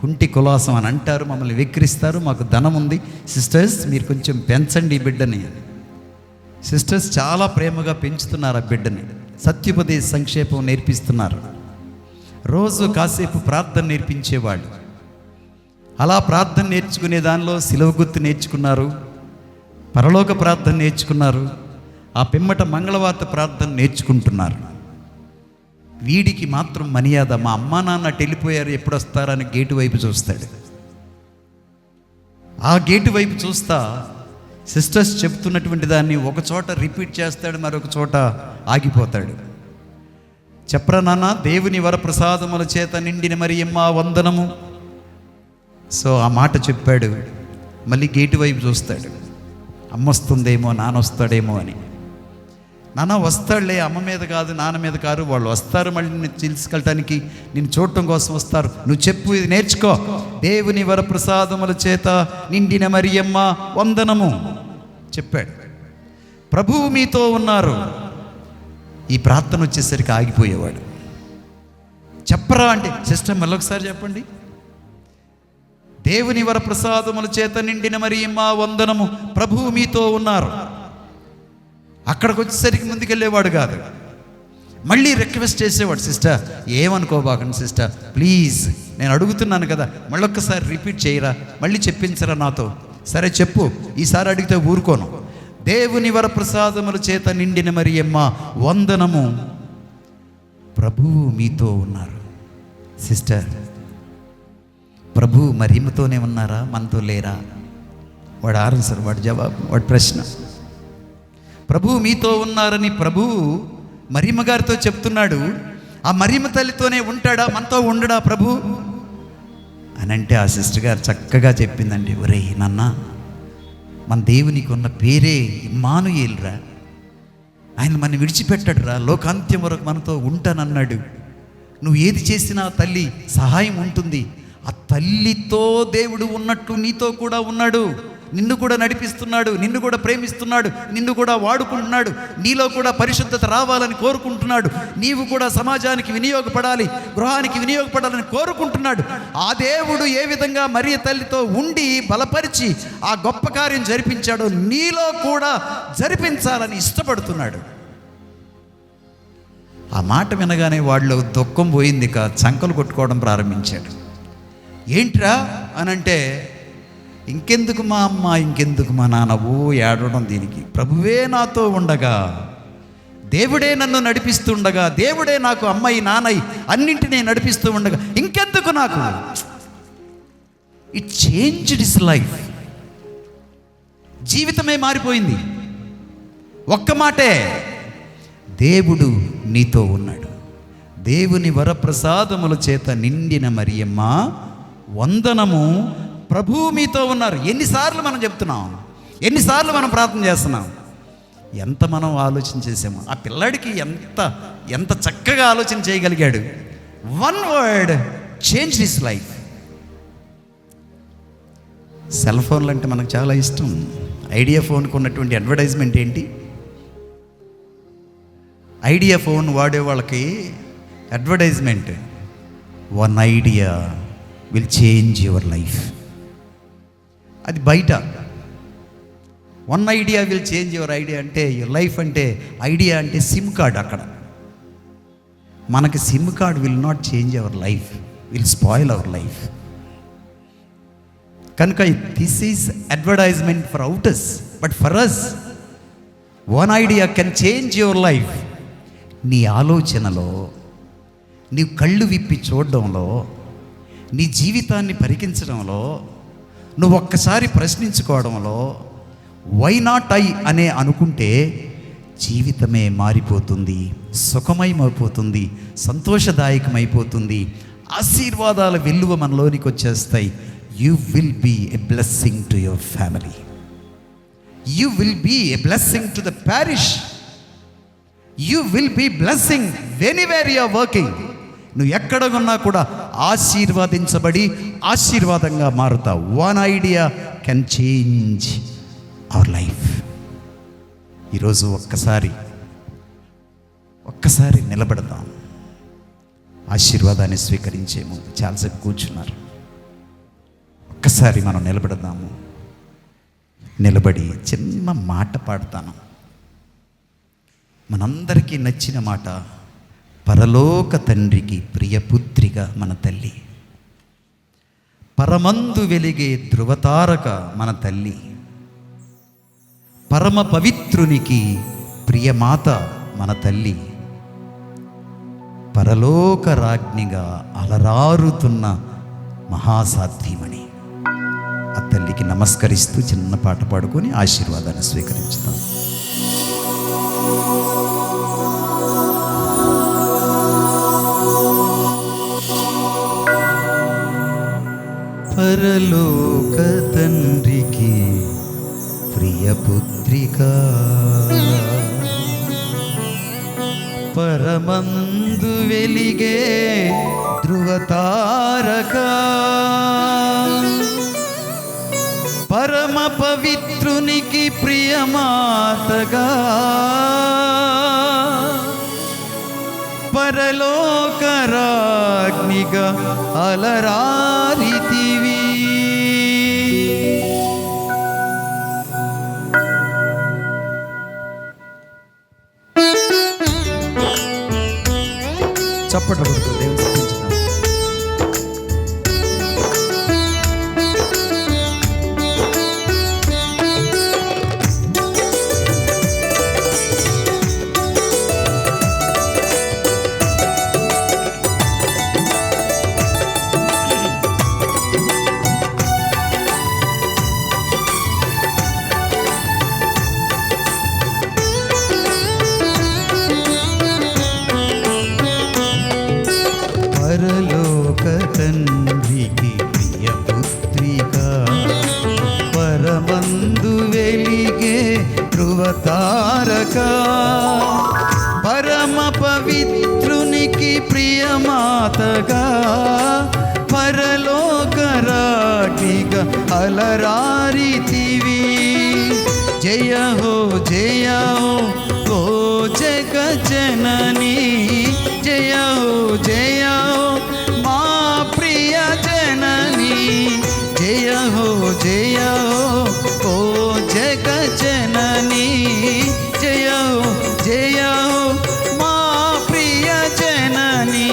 కుంటి కులాసం అని అంటారు, మమ్మల్ని వెక్కిరిస్తారు, మాకు ధనం ఉంది, సిస్టర్స్ మీరు కొంచెం పెంచండి ఈ బిడ్డని. సిస్టర్స్ చాలా ప్రేమగా పెంచుతున్నారు ఆ బిడ్డని, సత్యోపదేశ సంక్షేపం నేర్పిస్తున్నారు, రోజు కాసేపు ప్రార్థన నేర్పించేవాళ్ళు. అలా ప్రార్థన నేర్చుకునే దానిలో శిలువ గుర్తు నేర్చుకున్నారు, పరలోక ప్రార్థన నేర్చుకున్నారు, ఆ పిమ్మట మంగళవార్త ప్రార్థన నేర్చుకుంటున్నారు. వీడికి మాత్రం మర్యాద, మా అమ్మా నాన్న అటు వెళ్ళిపోయారు, ఎప్పుడు వస్తారని గేటు వైపు చూస్తాడు. ఆ గేటు వైపు చూస్తా సిస్టర్స్ చెప్తున్నటువంటి దాన్ని ఒక చోట రిపీట్ చేస్తాడు, మరొక చోట ఆగిపోతాడు. చెప్పరా నాన్న, దేవుని వరప్రసాదముల చేత నిండిన మరియమ్మ వందనము. సో ఆ మాట చెప్పాడు. మళ్ళీ గేటు వైపు చూస్తాడు, అమ్మ వస్తుందేమో, నాన్న వస్తాడేమో అని. నాన్న వస్తాడులే, అమ్మ మీద కాదు, నాన్న మీద కాదు, వాళ్ళు వస్తారు, మళ్ళీ నిన్ను తీసుకెళ్ళటానికి, నిన్ను చూడటం కోసం వస్తారు. నువ్వు చెప్పు, ఇది నేర్చుకో. దేవుని వరప్రసాదముల చేత నిండిన మరియమ్మ వందనము చెప్పాడు. ప్రభువు మీతో ఉన్నారు. ఈ ప్రార్థన వచ్చేసరికి ఆగిపోయేవాడు. చెప్పరా అంటే, సిస్టర్ మళ్ళొకసారి చెప్పండి. దేవుని వరప్రసాదముల చేత నిండిన మరియమ్మ వందనము, ప్రభువు మీతో ఉన్నారు. అక్కడికి వచ్చేసరికి ముందుకెళ్ళేవాడు కాదు, మళ్ళీ రిక్వెస్ట్ చేసేవాడు. సిస్టర్ ఏమనుకోబాకండి సిస్టర్, ప్లీజ్ నేను అడుగుతున్నాను కదా, మళ్ళొక్కసారి రిపీట్ చేయరా, మళ్ళీ చెప్పించరా నాతో. సరే చెప్పు, ఈసారి అడిగితే ఊరుకోను. దేవుని వరప్రసాదముల చేత నిండిన మరియమ్మ వందనము, ప్రభువు మీతో ఉన్నారు. సిస్టర్, ప్రభువు మరియమ్మతోనే ఉన్నారా, మనతో లేరా? వాడు ఆన్సర్, వాడి జవాబు, వాడి ప్రశ్న. ప్రభువు మీతో ఉన్నారని ప్రభువు మరియమ్మ గారితో చెప్తున్నాడు. ఆ మరియమ్మ తల్లితోనే ఉంటాడా, మనతో ఉండడా ప్రభు అని అంటే ఆ సిస్టర్ గారు చక్కగా చెప్పిందండి. ఒరేయ్ నాన్న, మన దేవునికి ఉన్న పేరే ఇమ్మానుయేలురా. ఆయన మన విడిచిపెట్టాడురా, లోకాంత్యం వరకు మనతో ఉంటానన్నాడు. నువ్వు ఏది చేసినా తల్లి సహాయం ఉంటుంది. ఆ తల్లితో దేవుడు ఉన్నట్లు నీతో కూడా ఉన్నాడు. నిన్ను కూడా నడిపిస్తున్నాడు, నిన్ను కూడా ప్రేమిస్తున్నాడు, నిన్ను కూడా వాడుకుంటున్నాడు. నీలో కూడా పరిశుద్ధత రావాలని కోరుకుంటున్నాడు. నీవు కూడా సమాజానికి వినియోగపడాలి, గృహానికి వినియోగపడాలని కోరుకుంటున్నాడు. ఆ దేవుడు ఏ విధంగా మరియ తల్లితో ఉండి బలపరిచి ఆ గొప్ప కార్యం జరిపించాడో నీలో కూడా జరిపించాలని ఇష్టపడుతున్నాడు. ఆ మాట వినగానే వాళ్ళు దుఃఖం పోయింది, చంకలు కొట్టుకోవడం ప్రారంభించాడు. ఏంట్రా అనంటే, ఇంకెందుకు మా అమ్మ, ఇంకెందుకు మా నాన్న, ఏడవడం దీనికి. ప్రభువే నాతో ఉండగా, దేవుడే నన్ను నడిపిస్తుండగా, దేవుడే నాకు అమ్మాయి నాన్నయ్య అన్నింటినీ నడిపిస్తూ ఉండగా ఇంకెందుకు నాకు. It changed his life. జీవితమే మారిపోయింది. ఒక్క మాటే, దేవుడు నీతో ఉన్నాడు. దేవుని వరప్రసాదముల చేత నిండిన మరియమ్మ వందనము, ప్రభువు మీతో ఉన్నారు. ఎన్నిసార్లు మనం చెప్తున్నాం, ఎన్నిసార్లు మనం ప్రార్థన చేస్తున్నాం, ఎంత మనం ఆలోచన చేసాము. ఆ పిల్లాడికి ఎంత చక్కగా ఆలోచన చేయగలిగాడు. One word change his life. Cell ఫోన్లు అంటే మనకు చాలా ఇష్టం. ఐడియా ఫోన్కి ఉన్నటువంటి అడ్వర్టైజ్మెంట్ ఏంటి? ఐడియా ఫోన్ వాడే వాళ్ళకి advertisement, one idea will change your life. అది బయట. One idea will change your idea అంటే యువర్ లైఫ్ అంటే ఐడియా అంటే సిమ్ కార్డ్. అక్కడ మనకి SIM card will not change our life, will spoil our life. కనుక this is advertisement for outers, but for us one idea can change your life. నీ ఆలోచనలో, నీ కళ్ళు విప్పి చూడడంలో, నీ జీవితాన్ని పరికించడంలో, నువ్వు ఒక్కసారి ప్రశ్నించుకోవడంలో, వై నాట్ ఐ అనే అనుకుంటే జీవితమే మారిపోతుంది, సుఖమయమైపోతుంది, సంతోషదాయకమైపోతుంది, ఆశీర్వాదాల వెల్లువ మనలోనికి వచ్చేస్తాయి. You will be a blessing to your family. You will be a blessing to the parish. You will be blessing anywhere you are working. నువ్వు ఎక్కడ ఉన్నా కూడా ఆశీర్వాదించబడి ఆశీర్వాదంగా మారుతావు. One idea can change our life. ఈరోజు ఒక్కసారి నిలబడదాం. ఆశీర్వాదాన్ని స్వీకరించే ముందు చాలాసేపు కూర్చున్నారు. ఒక్కసారి మనం నిలబడదాము. నిలబడి చిన్న మాట పాడతాను. మనందరికీ నచ్చిన మాట. పరలోక తండ్రికి ప్రియపుత్రిగా మన తల్లి, పరమందు వెలిగే ధృవతారక మన తల్లి, పరమ పవిత్రునికి ప్రియమాత మన తల్లి, పరలోక రాజ్ఞిగా అలరారుతున్న మహాసాధ్యమణి. ఆ తల్లికి నమస్కరిస్తూ చిన్న పాట పాడుకొని ఆశీర్వాదాన్ని స్వీకరించుతాం. పరలోక తండ్రికి ప్రియపుత్రిక, పరమందు వెలిగే ధృవతారక, పరమ పవిత్రునికి ప్రియమాతగా, పరలోక రాజ్ఞిగా అలరారితివి. చప్పట్లు కొడుతూ దేవుని స్తుతించుదాం. పరలోక తండ్రికి ప్రియపుత్రిక, పరమందు వెలిగే ధృవతారక, పరమ పవిత్రునికి ప్రియమాతగా, పరలోక రాజ్ఞిగా అలరారితివి. జయ హో జయ హో జగ జననీ, జయ హో జయ హో మా ప్రియ జననీ, జయ హో జయ హో జగ జననీ, జయ హో జయ హో మా ప్రియ జననీ.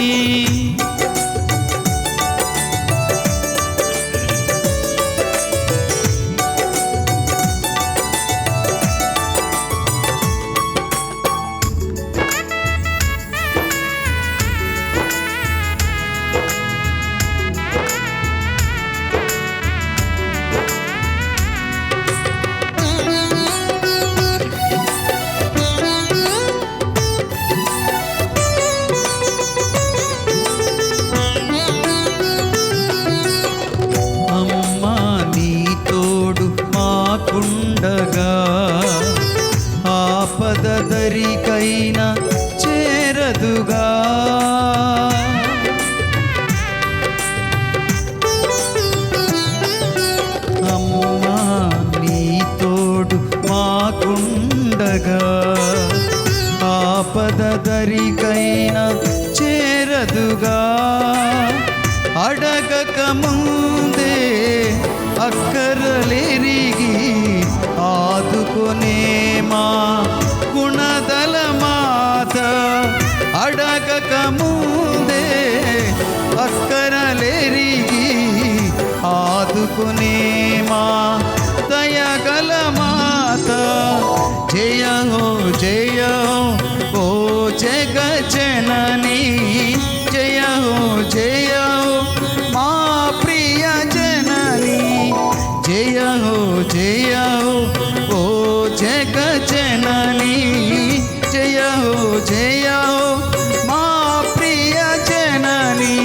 అమ్మా నీ తోడు మాకుండగా, ఆపద దరికైనా చేరదుగా. అమ్మా నీ తోడు మాకుండగా, ఆపద దరికైనా చేరదుగా. అడగక ముందే అక్కరలెరిగి ఆదుకునే మా గుణదల మాత, అడగక ముందే అక్కరలెరిగి ఆదుకునే మా దయగల మాత. జయ హో జయ హో జగ జననీ, జయ హో జయ హో మా ప్రియ జననీ, జయ హో జయ హో జగ జననీ, జయ హో జయ హో మా ప్రియ జననీ.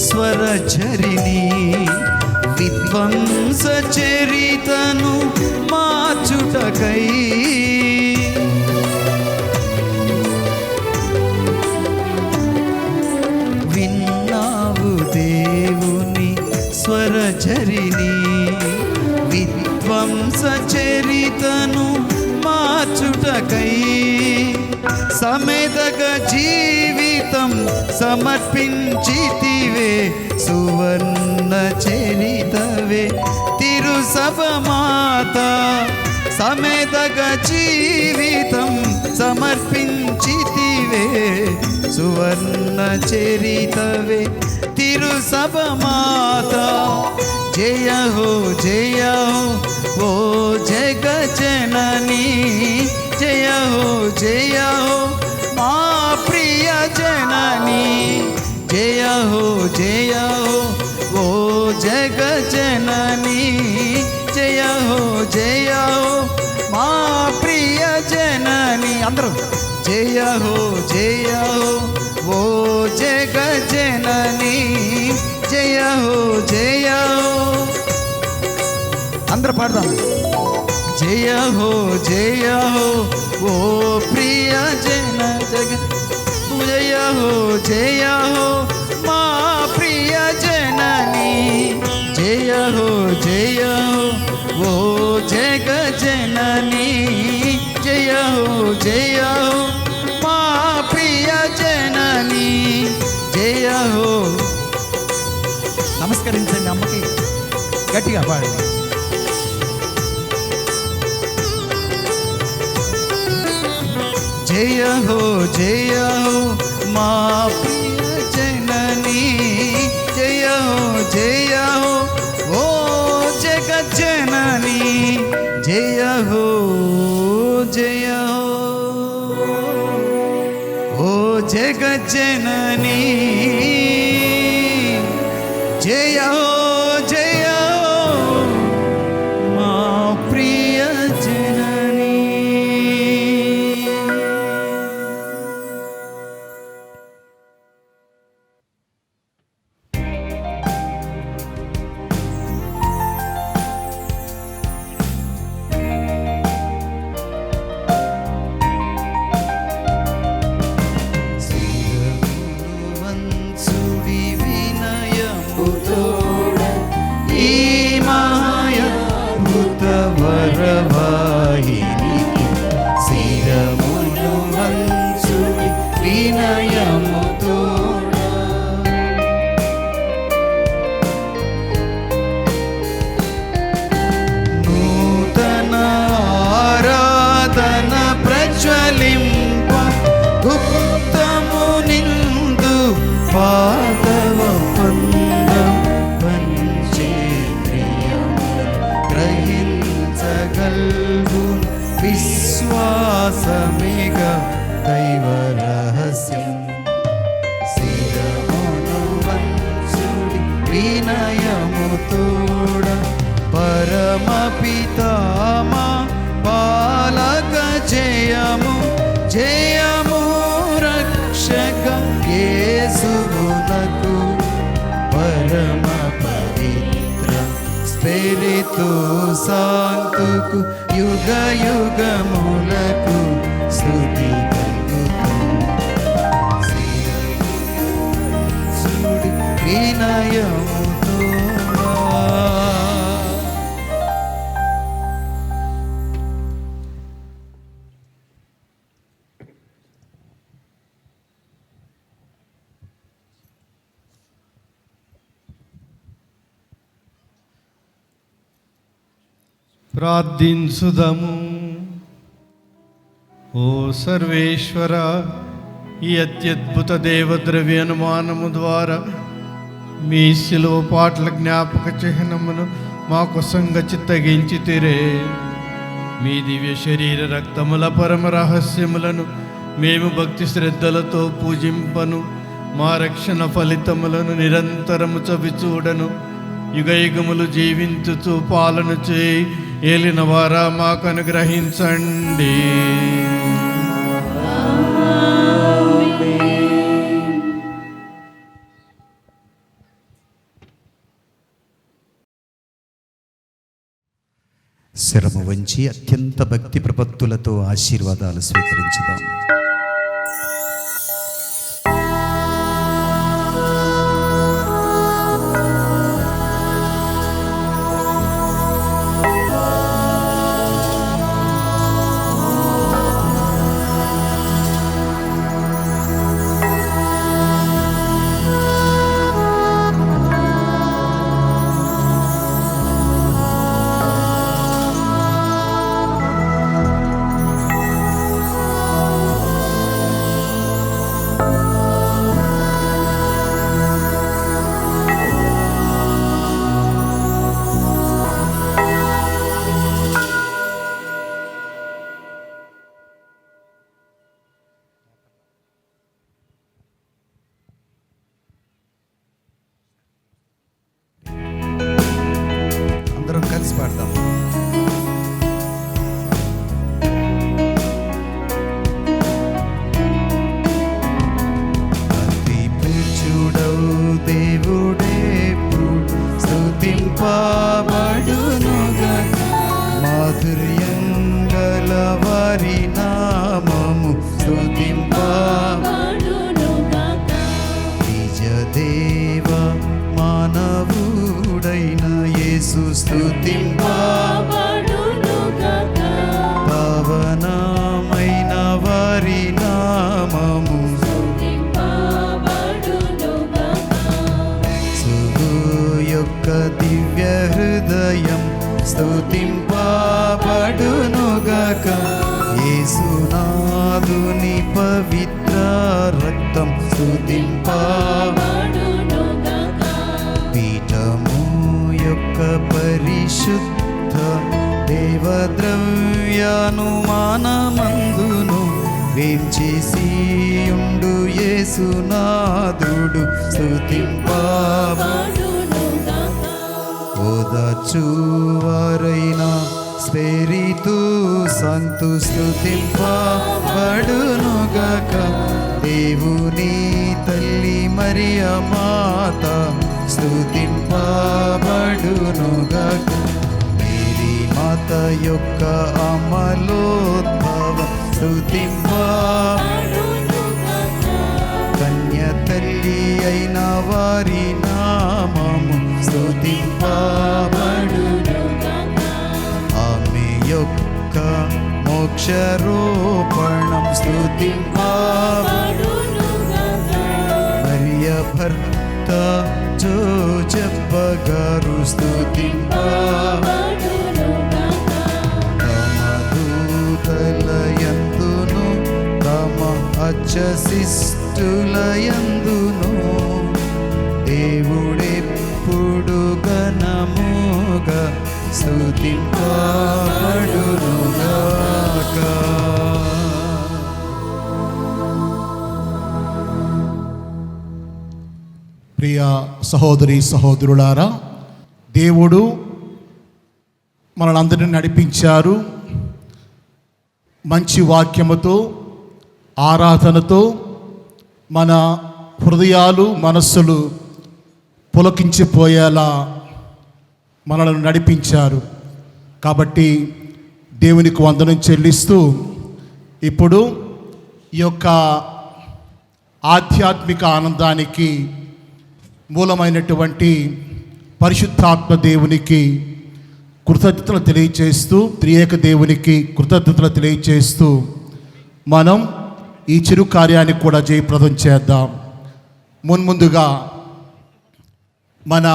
స్వరఝరిని విధ్వంస చరితను మార్చుటకై, విన్నావు దేవుని స్వరఝరిని విధ్వంస చరితను మార్చుటకై, సమేతగ జీవి జీవితం సమర్పించితివే, సువర్ణ చరితవే తిరుసభ మాత. సమేతగా జీవితం సమర్పించితివే, సువర్ణ చరితవే తిరుసభ మాత. జయ హో ఓ జగ జననీ, జయ హో మా ప్రియ జననీ. జయ హో ఓ జగ జననీ, జయ హో మా ప్రియ జననీ. అందరూ జయ హో ఓ జగ జననీ, జయ హో అందరూ పాడదాం. జయ హో ఓ ప్రియ జన జగ. జయ హో మా ప్రియ జననీ. జయ హో ఓ జగ జననీ, జయ హో మా ప్రియ జననీ. జయ హో. నమస్కరించండి అమ్మకి, గట్టిగా పాడండి. జయ హో మా ప్రియ జననీ. జయ హో ఓ జగజ్జననీ. జయ హో ఓ జగజ్జననీ. జయ హో మా ప్రియ జననీ. వరవాహినికి శిరమును వంచుడి వినయముతోడ. నూతన ఆరాధన ప్రజ్వలింప గుప్తము నిందు పాదవ పందం గ్రహించగల్గు విశ్వాసమేగా దైవ రహస్యం. శిరమును వంచుడి వినయముతోడ. పరమ పితామా పాలక జయము రక్షక యేసువునకు. పరమ పవిత్ర స్పిరితు శాంతుకు యుగ యుగములకు స్తుతి కలుగుతుంది. వినయముతో ప్రార్థించుదము. ఓ సర్వేశ్వర, ఈ అత్యద్భుత దేవద్రవ్య అనుమానము ద్వారా మీ శిలువ పాటల జ్ఞాపక చిహ్నమును మాకు సంగచిత్తగించితిరే. మీ దివ్య శరీర రక్తముల పరమ రహస్యములను మేము భక్తి శ్రద్ధలతో పూజింపను. మా రక్షణ ఫలితములను నిరంతరము చవిచూడను. యుగయుగములు జీవించుచు పాలన చేయి ఏలిన వారా మాకు అనుగ్రహించండి. శరము వంచి అత్యంత భక్తి ప్రపత్తులతో ఆశీర్వాదాలు స్వీకరించుదాం. పాడదాం. అతి పూజ్యుడవు దేవుడెప్పుడు స్తుతింపబడునుగాక. మాధుర్యం గల వారి నామము స్తుతింపబడునుగాక. నిజదేవ మానవుడైన యేసు స్తుతింపబడునుగాక. పవనమైన వారి నామము సుగు యొక్క దివ్య హృదయం స్తుతింపబడునుగాక. యేసునాథుని పవిత్ర రక్తం స్తుతింపబడునుగాక. పీఠము యొక్క పరిశుద్ధ దేవద్రవ్యానుమానమందును వేంచేసియుండు యేసునాథుడు స్తుతింపబడునుగాక. ఓదార్చువారైన స్పిరితు సంతు స్తుతింపబడునుగాక. దేవుని తల్లి మరియ మాత స్తుతింపబడునుగాక. మేరీ మాత యొక్క అమలోద్భవం స్తుతింపబడునుగాక. కన్య తల్లి అయిన వారి నామము స్తుతింపబడునుగాక. ఆమె యొక్క మోక్షరూపణం స్తుతింపబడునుగాక. మరియ భర్త జోజప్ప గారు స్తుతింపబడునుగాక. తమ దూతలయందును తమ అచ్చశిష్టులయందును దేవుడెప్పుడు ఘనముగా స్తుతింపబడునుగాక. ప్రియ సహోదరి సహోదరులారా, దేవుడు మనలందరినీ నడిపించారు. మంచి వాక్యముతో, ఆరాధనతో మన హృదయాలు మనస్సులు పులకించిపోయేలా మనలను నడిపించారు. కాబట్టి దేవునికి వందనం చెల్లిస్తూ ఇప్పుడు ఈ యొక్క ఆధ్యాత్మిక ఆనందానికి మూలమైనటువంటి పరిశుద్ధాత్మ దేవునికి కృతజ్ఞతలు తెలియచేస్తూ, త్రియేక దేవునికి కృతజ్ఞతలు తెలియచేస్తూ మనం ఈ చిరు కార్యాన్ని కూడా జయప్రదం చేద్దాం. మున్ముందుగా మన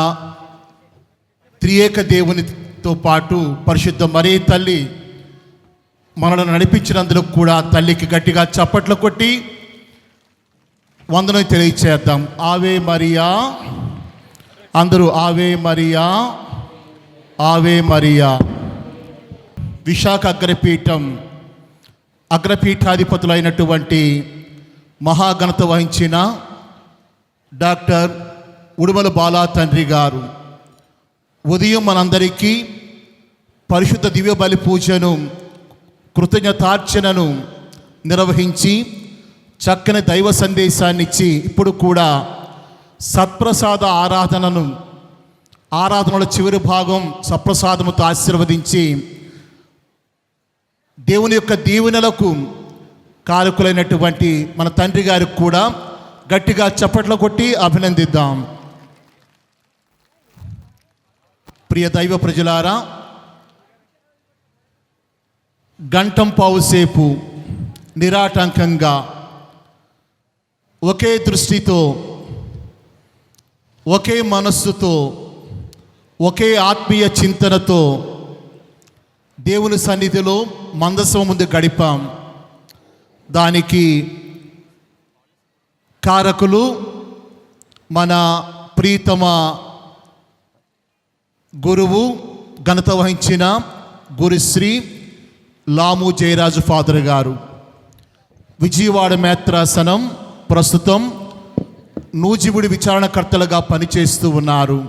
త్రియేక దేవునితో పాటు పరిశుద్ధ మరీ తల్లి మనల్ని నడిపించినందుకు కూడా తల్లికి గట్టిగా చప్పట్లు కొట్టి వందనం తెలియచేద్దాం. ఆవే మరియా, అందరూ ఆవే మరియా, ఆవే మరియా. విశాఖ అగ్రపీఠాధిపతులైనటువంటి మహాఘనత వహించిన డాక్టర్ ఉడుమల బాలా తండ్రి గారు ఉదయం మనందరికీ పరిశుద్ధ దివ్య బలి పూజను, కృతజ్ఞతార్చనను నిర్వహించి చక్కని దైవ సందేశాన్ని ఇచ్చి ఇప్పుడు కూడా సత్ప్రసాద ఆరాధనల చివరి భాగం సత్ప్రసాదముతో ఆశీర్వదించి దేవుని యొక్క దీవెనలకు కారకులైనటువంటి మన తండ్రి గారికి కూడా గట్టిగా చప్పట్లు కొట్టి అభినందిద్దాం. ప్రియ దైవ ప్రజలారా, గంటం పావుసేపు నిరాటంకంగా ఒకే దృష్టితో, ఒకే మనస్సుతో, ఒకే ఆత్మీయ చింతనతో దేవుని సన్నిధిలో మందసం ముందు గడిపాం. దానికి కారకులు మన ప్రీతమ గురువు, ఘనత వహించిన గురుశ్రీ లాము జయరాజు ఫాదర్ గారు. విజయవాడ మేత్రాసనం ప్రస్తుతం నూజివీడు విచారణకర్తలుగా పనిచేస్తూ ఉన్నారు.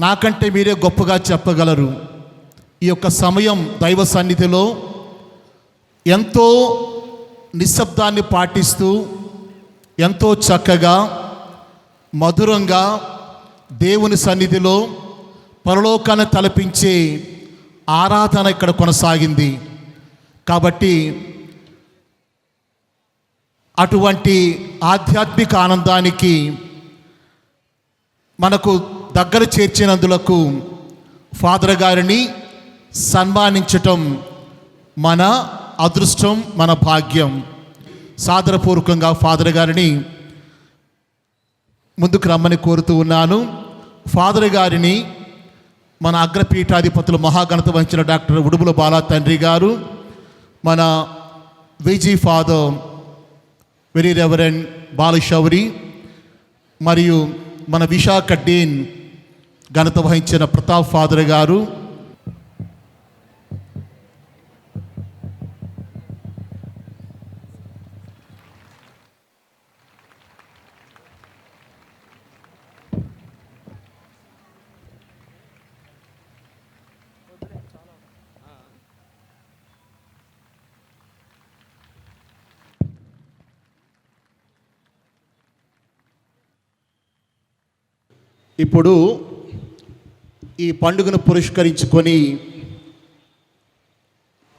నాకంటే మీరే గొప్పగా చెప్పగలరు. ఈ యొక్క సమయం దైవ సన్నిధిలో ఎంతో నిశ్శబ్దాన్ని పాటిస్తూ ఎంతో చక్కగా మధురంగా దేవుని సన్నిధిలో పరలోకాన్ని తలపించే ఆరాధన ఇక్కడ కొనసాగింది. కాబట్టి అటువంటి ఆధ్యాత్మిక ఆనందానికి మనకు దగ్గర చేర్చినందులకు ఫాదర్ గారిని సన్మానించటం మన అదృష్టం, మన భాగ్యం. సాదరపూర్వకంగా ఫాదర్ గారిని ముందుకు రమ్మని కోరుతూ ఉన్నాను. ఫాదర్ గారిని మన అగ్రపీఠాధిపతులు మహాఘనత వహించిన డాక్టర్ ఉడుపుల బాలా తండ్రి గారు, మన విజీ ఫాదర్ వెరీ రెవరెండ్ బాలశౌరి, మరియు మన విశాఖ డీన్ ఘనత వహించిన ప్రతాప్ ఫాదర్ గారు, ఇప్పుడు ఈ పండుగను పురస్కరించుకొని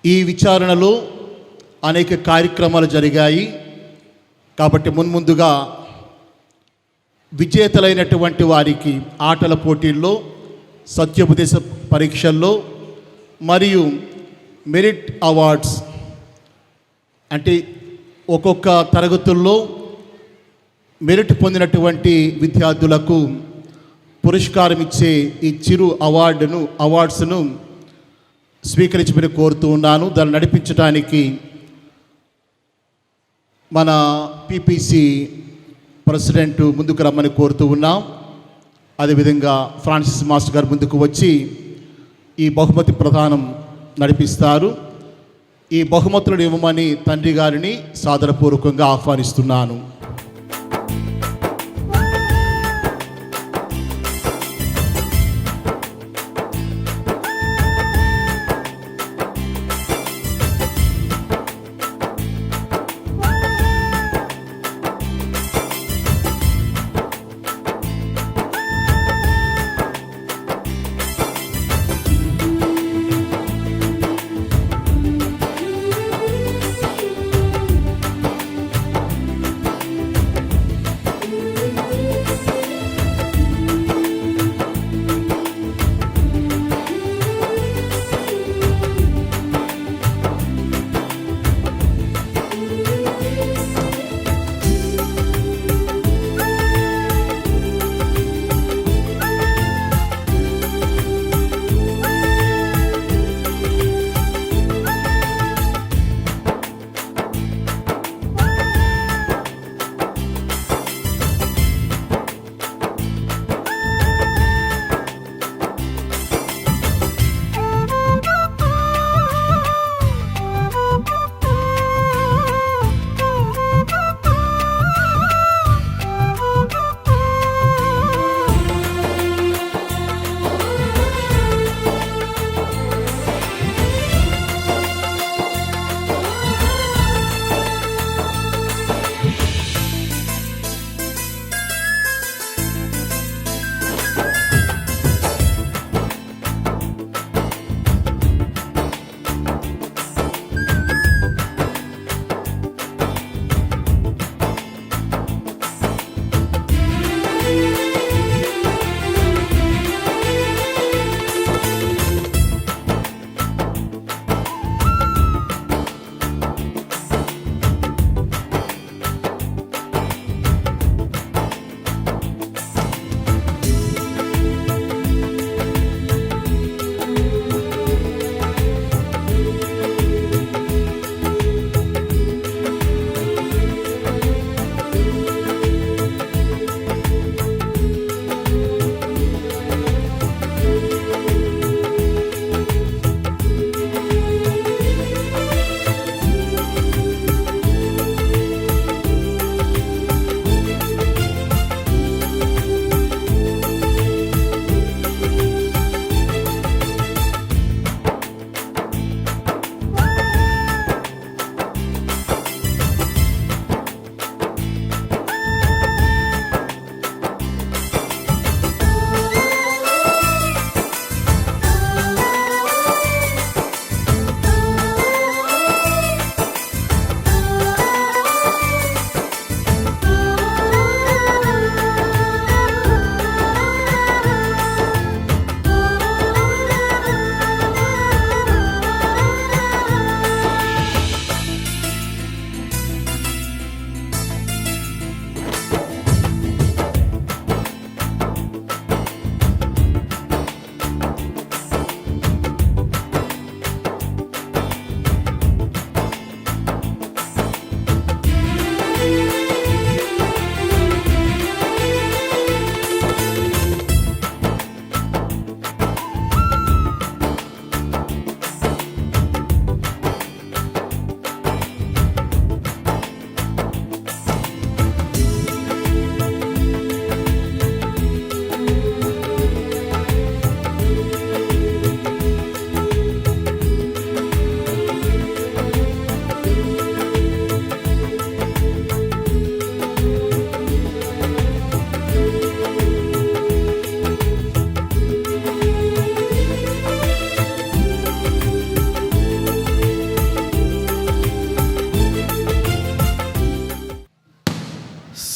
ఈ విచారణలో అనేక కార్యక్రమాలు జరిగాయి. కాబట్టి మున్ముందుగా విజేతలైనటువంటి వారికి ఆటల పోటీల్లో, సత్యోపదేశ పరీక్షల్లో మరియు మెరిట్ అవార్డ్స్ అంటే ఒక్కొక్క తరగతుల్లో మెరిట్ పొందినటువంటి విద్యార్థులకు పురస్కారం ఇచ్చే ఈ చిరు అవార్డ్స్ను స్వీకరించమని కోరుతూ ఉన్నాను. దాన్ని నడిపించడానికి మన పిపిసి ప్రెసిడెంట్ ముందుకు రమ్మని కోరుతూ ఉన్నాం. అదేవిధంగా ఫ్రాన్సిస్ మాస్టర్ గారు ముందుకు వచ్చి ఈ బహుమతి ప్రదానం నడిపిస్తారు. ఈ బహుమతులను ఇవ్వమని తండ్రి గారిని సాదరపూర్వకంగా ఆహ్వానిస్తున్నాను.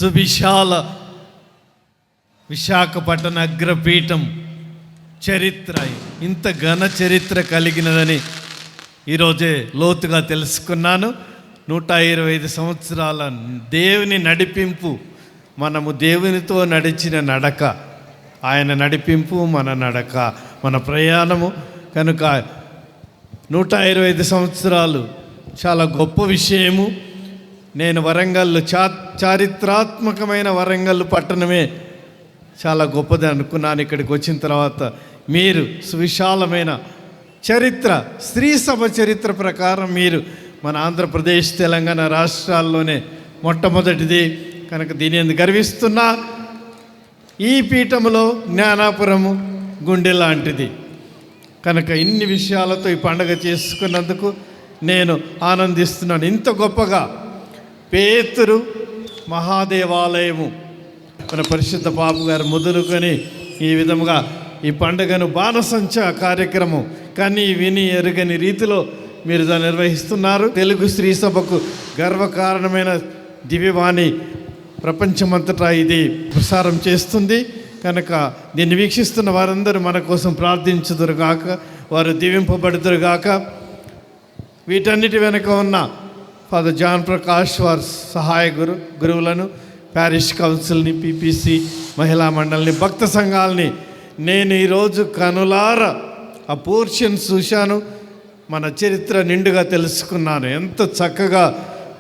సువిశాల విశాఖపట్టణ అగ్రపీఠం చరిత్ర ఇంత ఘన చరిత్ర కలిగినదని ఈరోజే లోతుగా తెలుసుకున్నాను. 125 సంవత్సరాల దేవుని నడిపింపు, మనము దేవునితో నడిచిన నడక, ఆయన నడిపింపు మన నడక, మన ప్రయాణము. కనుక 125 సంవత్సరాలు చాలా గొప్ప విషయము. నేను వరంగల్ చారిత్రాత్మకమైన వరంగల్ పట్టణమే చాలా గొప్పది అనుకున్నాను. ఇక్కడికి వచ్చిన తర్వాత మీరు సువిశాలమైన చరిత్ర, స్త్రీ సభ చరిత్ర ప్రకారం మీరు మన ఆంధ్రప్రదేశ్ తెలంగాణ రాష్ట్రాల్లోనే మొట్టమొదటిది. కనుక దీని ఎందుకు గర్విస్తున్నా. ఈ పీఠములో జ్ఞానాపురము గుండె లాంటిది. కనుక ఇన్ని విషయాలతో ఈ పండుగ చేసుకున్నందుకు నేను ఆనందిస్తున్నాను. ఇంత గొప్పగా పేతురు మహాదేవాలయము మన పరిశుద్ధ పాపు గారు మొదలుకొని ఈ విధముగా ఈ పండుగను బాణసంచా కార్యక్రమం కానీ విని ఎరుగని రీతిలో మీరు దాన్ని నిర్వహిస్తున్నారు. తెలుగు స్త్రీ సభకు గర్వకారణమైన దివ్యవాణి ప్రపంచమంతటా ఇది ప్రసారం చేస్తుంది. కనుక దీన్ని వీక్షిస్తున్న వారందరూ మన కోసం ప్రార్థించుదురుగాక, వారు దీవింపబడుదురుగాక. వీటన్నిటి వెనుక ఉన్న ఫాదర్ జాన్ ప్రకాష్ వారి సహాయ గురువులను, ప్యారిష్ కౌన్సిల్ని, పిపిసి మహిళా మండలిని, భక్త సంఘాలని నేను ఈరోజు కనులార ఆ పోర్షన్ చూశాను. మన చరిత్ర నిండుగా తెలుసుకున్నాను. ఎంత చక్కగా,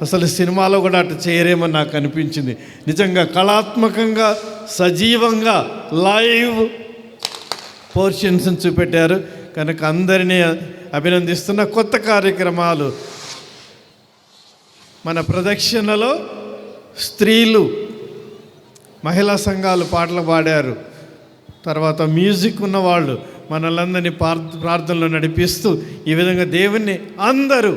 అసలు సినిమాలో కూడా అటు చేయరేమని నాకు అనిపించింది. నిజంగా కళాత్మకంగా, సజీవంగా లైవ్ పోర్షన్స్ చూపెట్టారు. కనుక అందరినీ అభినందిస్తున్న. కొత్త కార్యక్రమాలు మన ప్రదక్షిణలో స్త్రీలు, మహిళా సంఘాలు పాటలు పాడారు. తర్వాత మ్యూజిక్ ఉన్నవాళ్ళు మనలందరినీ ప్రార్థనలో నడిపిస్తూ ఈ విధంగా దేవుణ్ణి అందరూ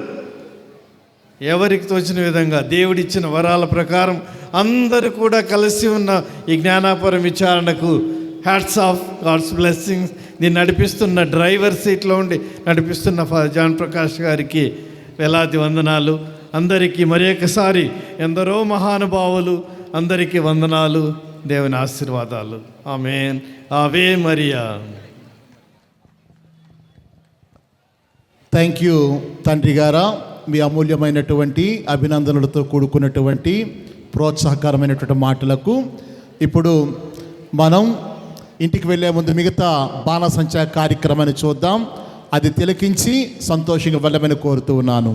ఎవరికి తోచిన విధంగా దేవుడిచ్చిన వరాల ప్రకారం అందరూ కూడా కలిసి ఉన్న ఈ జ్ఞానాపురం విచారణకు హ్యాట్స్ ఆఫ్, గాడ్స్ బ్లెస్సింగ్స్. దీన్ని నడిపిస్తున్న డ్రైవర్ సీట్లో ఉండి నడిపిస్తున్న ఫాదర్ జాన్ ప్రకాష్ గారికి వేలాది వందనాలు. అందరికీ మరి ఒకసారి ఎందరో మహానుభావులు, అందరికీ వందనాలు, దేవుని ఆశీర్వాదాలు. ఆమేన్. ఆవే మరియా. థ్యాంక్ యూ తండ్రి గారా, మీ అమూల్యమైనటువంటి అభినందనలతో కూడుకున్నటువంటి ప్రోత్సాహకరమైనటువంటి మాటలకు. ఇప్పుడు మనం ఇంటికి వెళ్ళే ముందు మిగతా బాణసంచా కార్యక్రమాన్ని చూద్దాం. అది తిలకించి సంతోషంగా వెళ్ళమని కోరుతూ ఉన్నాను.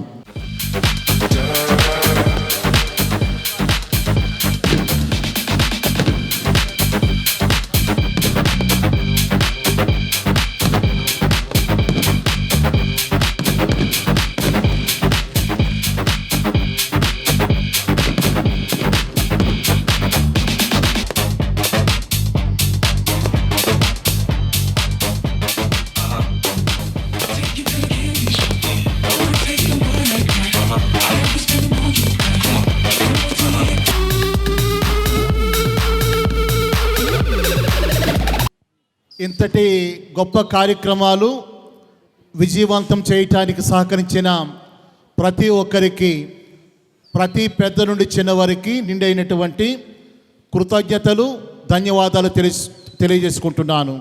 ఇంతటి గొప్ప కార్యక్రమాలు విజయవంతం చేయటానికి సహకరించిన ప్రతి ఒక్కరికి, ప్రతి పెద్ద నుండి చిన్నవారికి నిండైనటువంటి కృతజ్ఞతలు, ధన్యవాదాలు తెలియజేసుకుంటున్నాను.